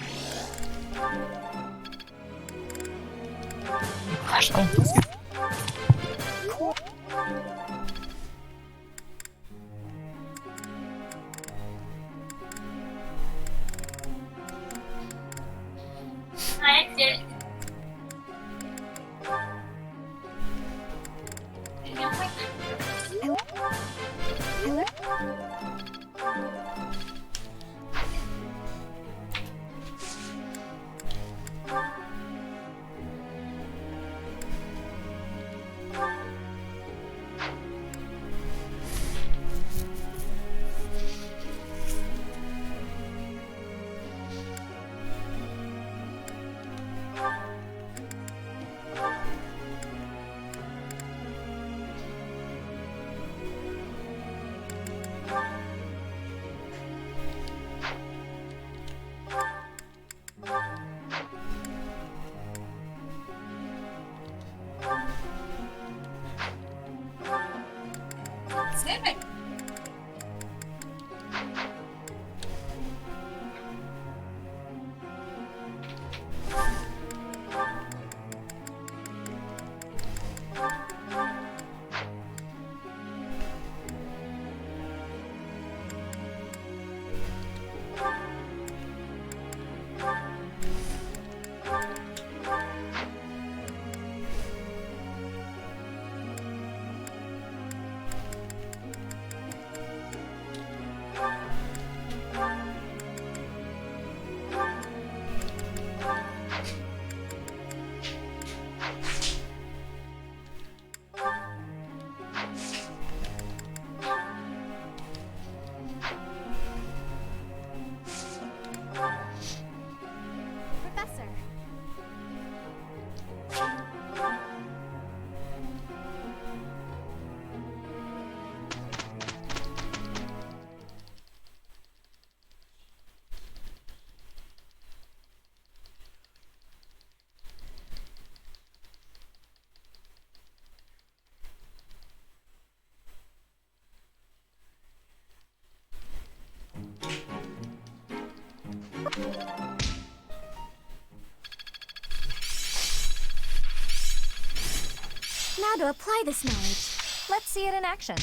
Now to apply this knowledge. Let's see it in action.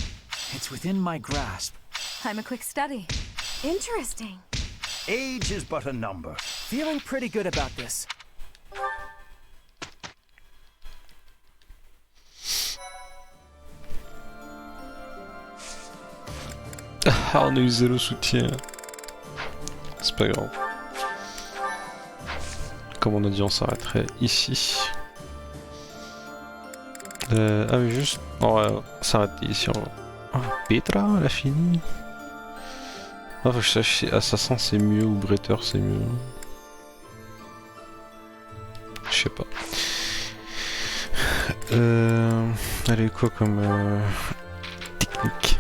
It's within my grasp. I'm a quick study. Interesting. Age is but a number. Feeling pretty good about this. Ah, on a usé le soutien. C'est pas grave. Comme on a dit, on s'arrêterait ici. Ah mais juste... On va s'arrêter ici. Ah, Petra, elle a fini. Ah, faut que je sache si Assassin c'est mieux ou Bretter c'est mieux. Je sais pas. Allez, quoi comme technique?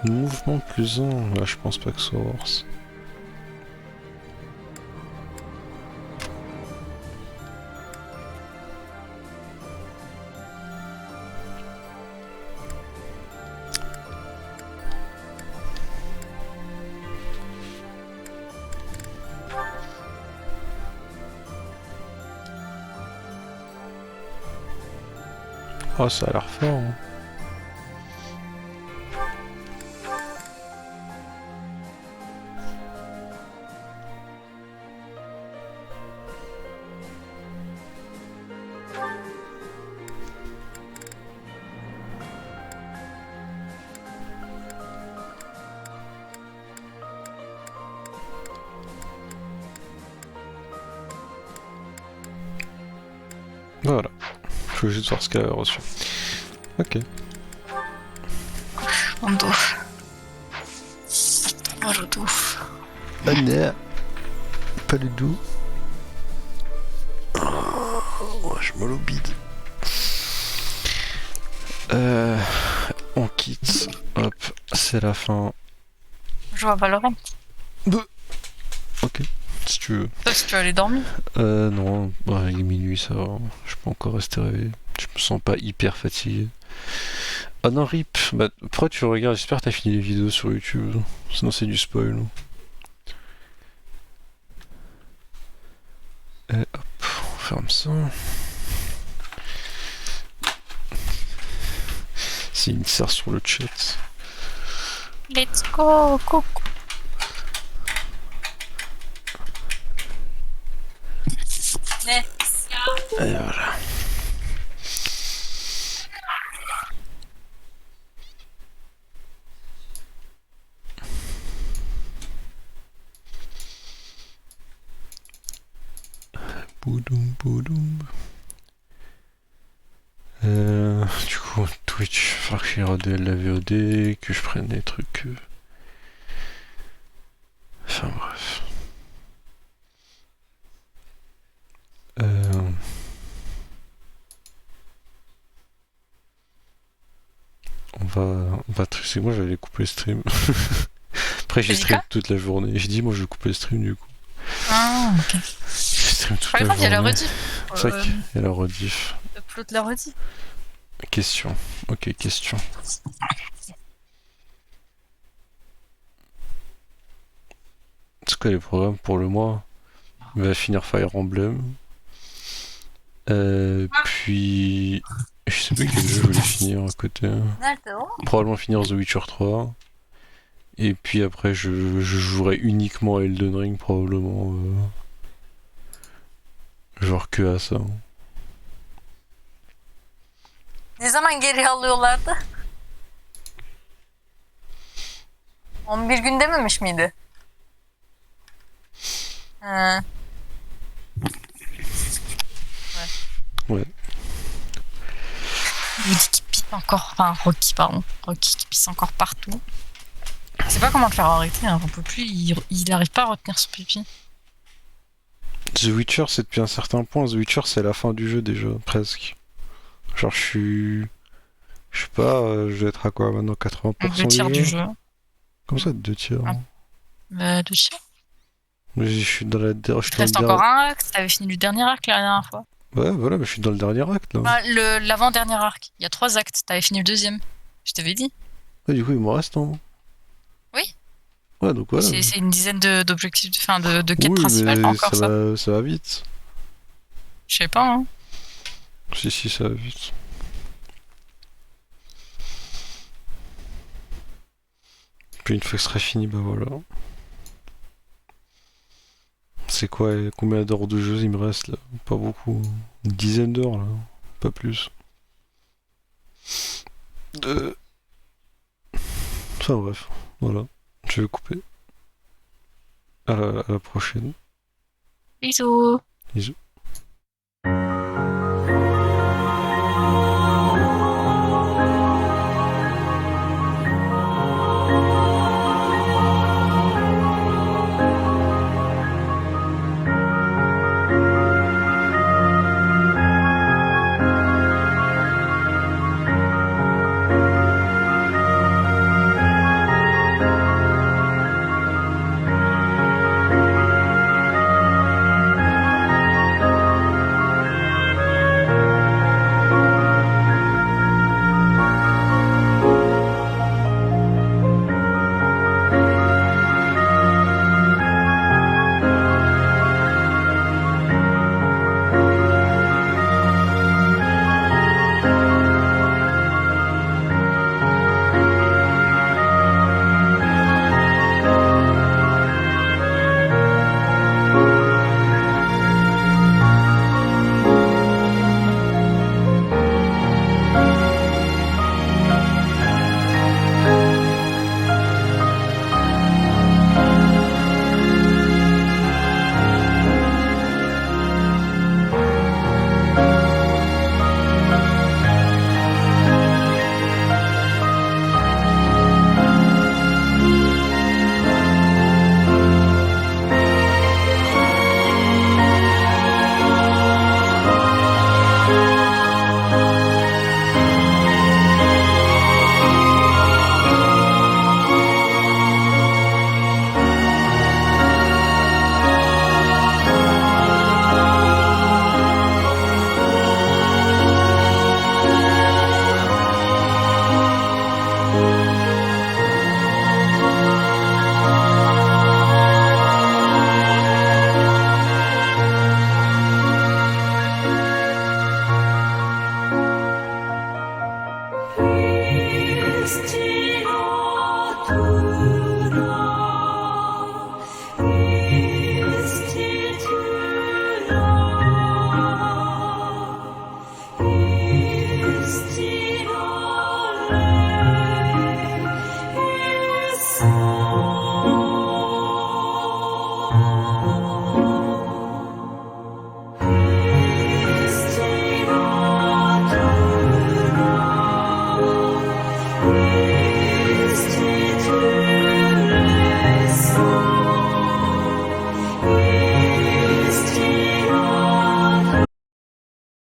Mouvement plus 1, là je pense pas que ce soit worse. Oh, ça a l'air fort. Hein. Voilà. Je veux juste voir ce qu'elle a reçu. Ok. Mon dos. Oh, le dos. Ah non. Pas le dos. Oh, je me l'obide. On quitte. Hop, c'est la fin. Je vois Valorant. Ok, si tu veux. Sauf si tu veux aller dormir. Non, bah, il est minuit, ça va. Je peux encore rester réveillé. Je me sens pas hyper fatigué. Ah non, rip. Bah, pourquoi tu regardes? J'espère que t'as fini les vidéos sur YouTube. Sinon, c'est du spoil. Et hop, on ferme ça. C'est une serre sur le chat. Let's go, coucou. Et voilà. Boudoum, boudoum. Du coup, Twitch, il va falloir que je redelle la VOD, que je prenne des trucs. Enfin bref. On va c'est moi j'allais couper le stream. Après j'ai stream toute la journée. J'ai dit moi je vais couper le stream du coup. Ah ok. J'ai stream toute Par la exemple, il y a la journée. rediff. C'est vrai qu'il y a la rediff. Upload la rediff. Question. Ok, question. C'est quoi les programmes pour le mois? Il va finir Fire Emblem. Puis... Je sais plus quel jeu je voulais finir à côté. Probablement finir The Witcher 3. Et puis après je jouerai uniquement à Elden Ring probablement. Genre que à ça. Ne zaman geri alıyorlardı? 11 gün dememiş miydi? Ha. Ouais. Woody qui pisse encore, enfin Rocky pardon, Rocky qui pisse encore partout. Je sais pas comment le faire arrêter, hein. On peut plus, il arrive pas à retenir son pipi. The Witcher c'est depuis un certain point, The Witcher c'est la fin du jeu déjà, presque. Genre je sais pas, je vais être à quoi maintenant, 80% 2 tiers du jeu. Comme ça, 2 tiers. Ah. 2 tiers. Je suis dans la dernière. Il reste encore un acte, t'avais fini le dernier arc la dernière fois. Ouais, voilà, mais je suis dans le dernier acte là. Ah, l'avant-dernier arc, il y a 3 actes, t'avais fini le deuxième. Je t'avais dit. Ouais, du coup, il me reste un. Oui. Ouais, donc voilà. C'est une dizaine d'objectifs, enfin de quêtes oui, principales, mais pas encore ça. Ça va vite. Je sais pas, hein. Si, ça va vite. Puis une fois que ce sera fini, bah voilà. C'est quoi, combien d'heures de jeu il me reste là? Pas beaucoup. Une dizaine d'heures là, pas plus. Enfin bref, voilà. Je vais couper. À la prochaine. Bisous. Bisous.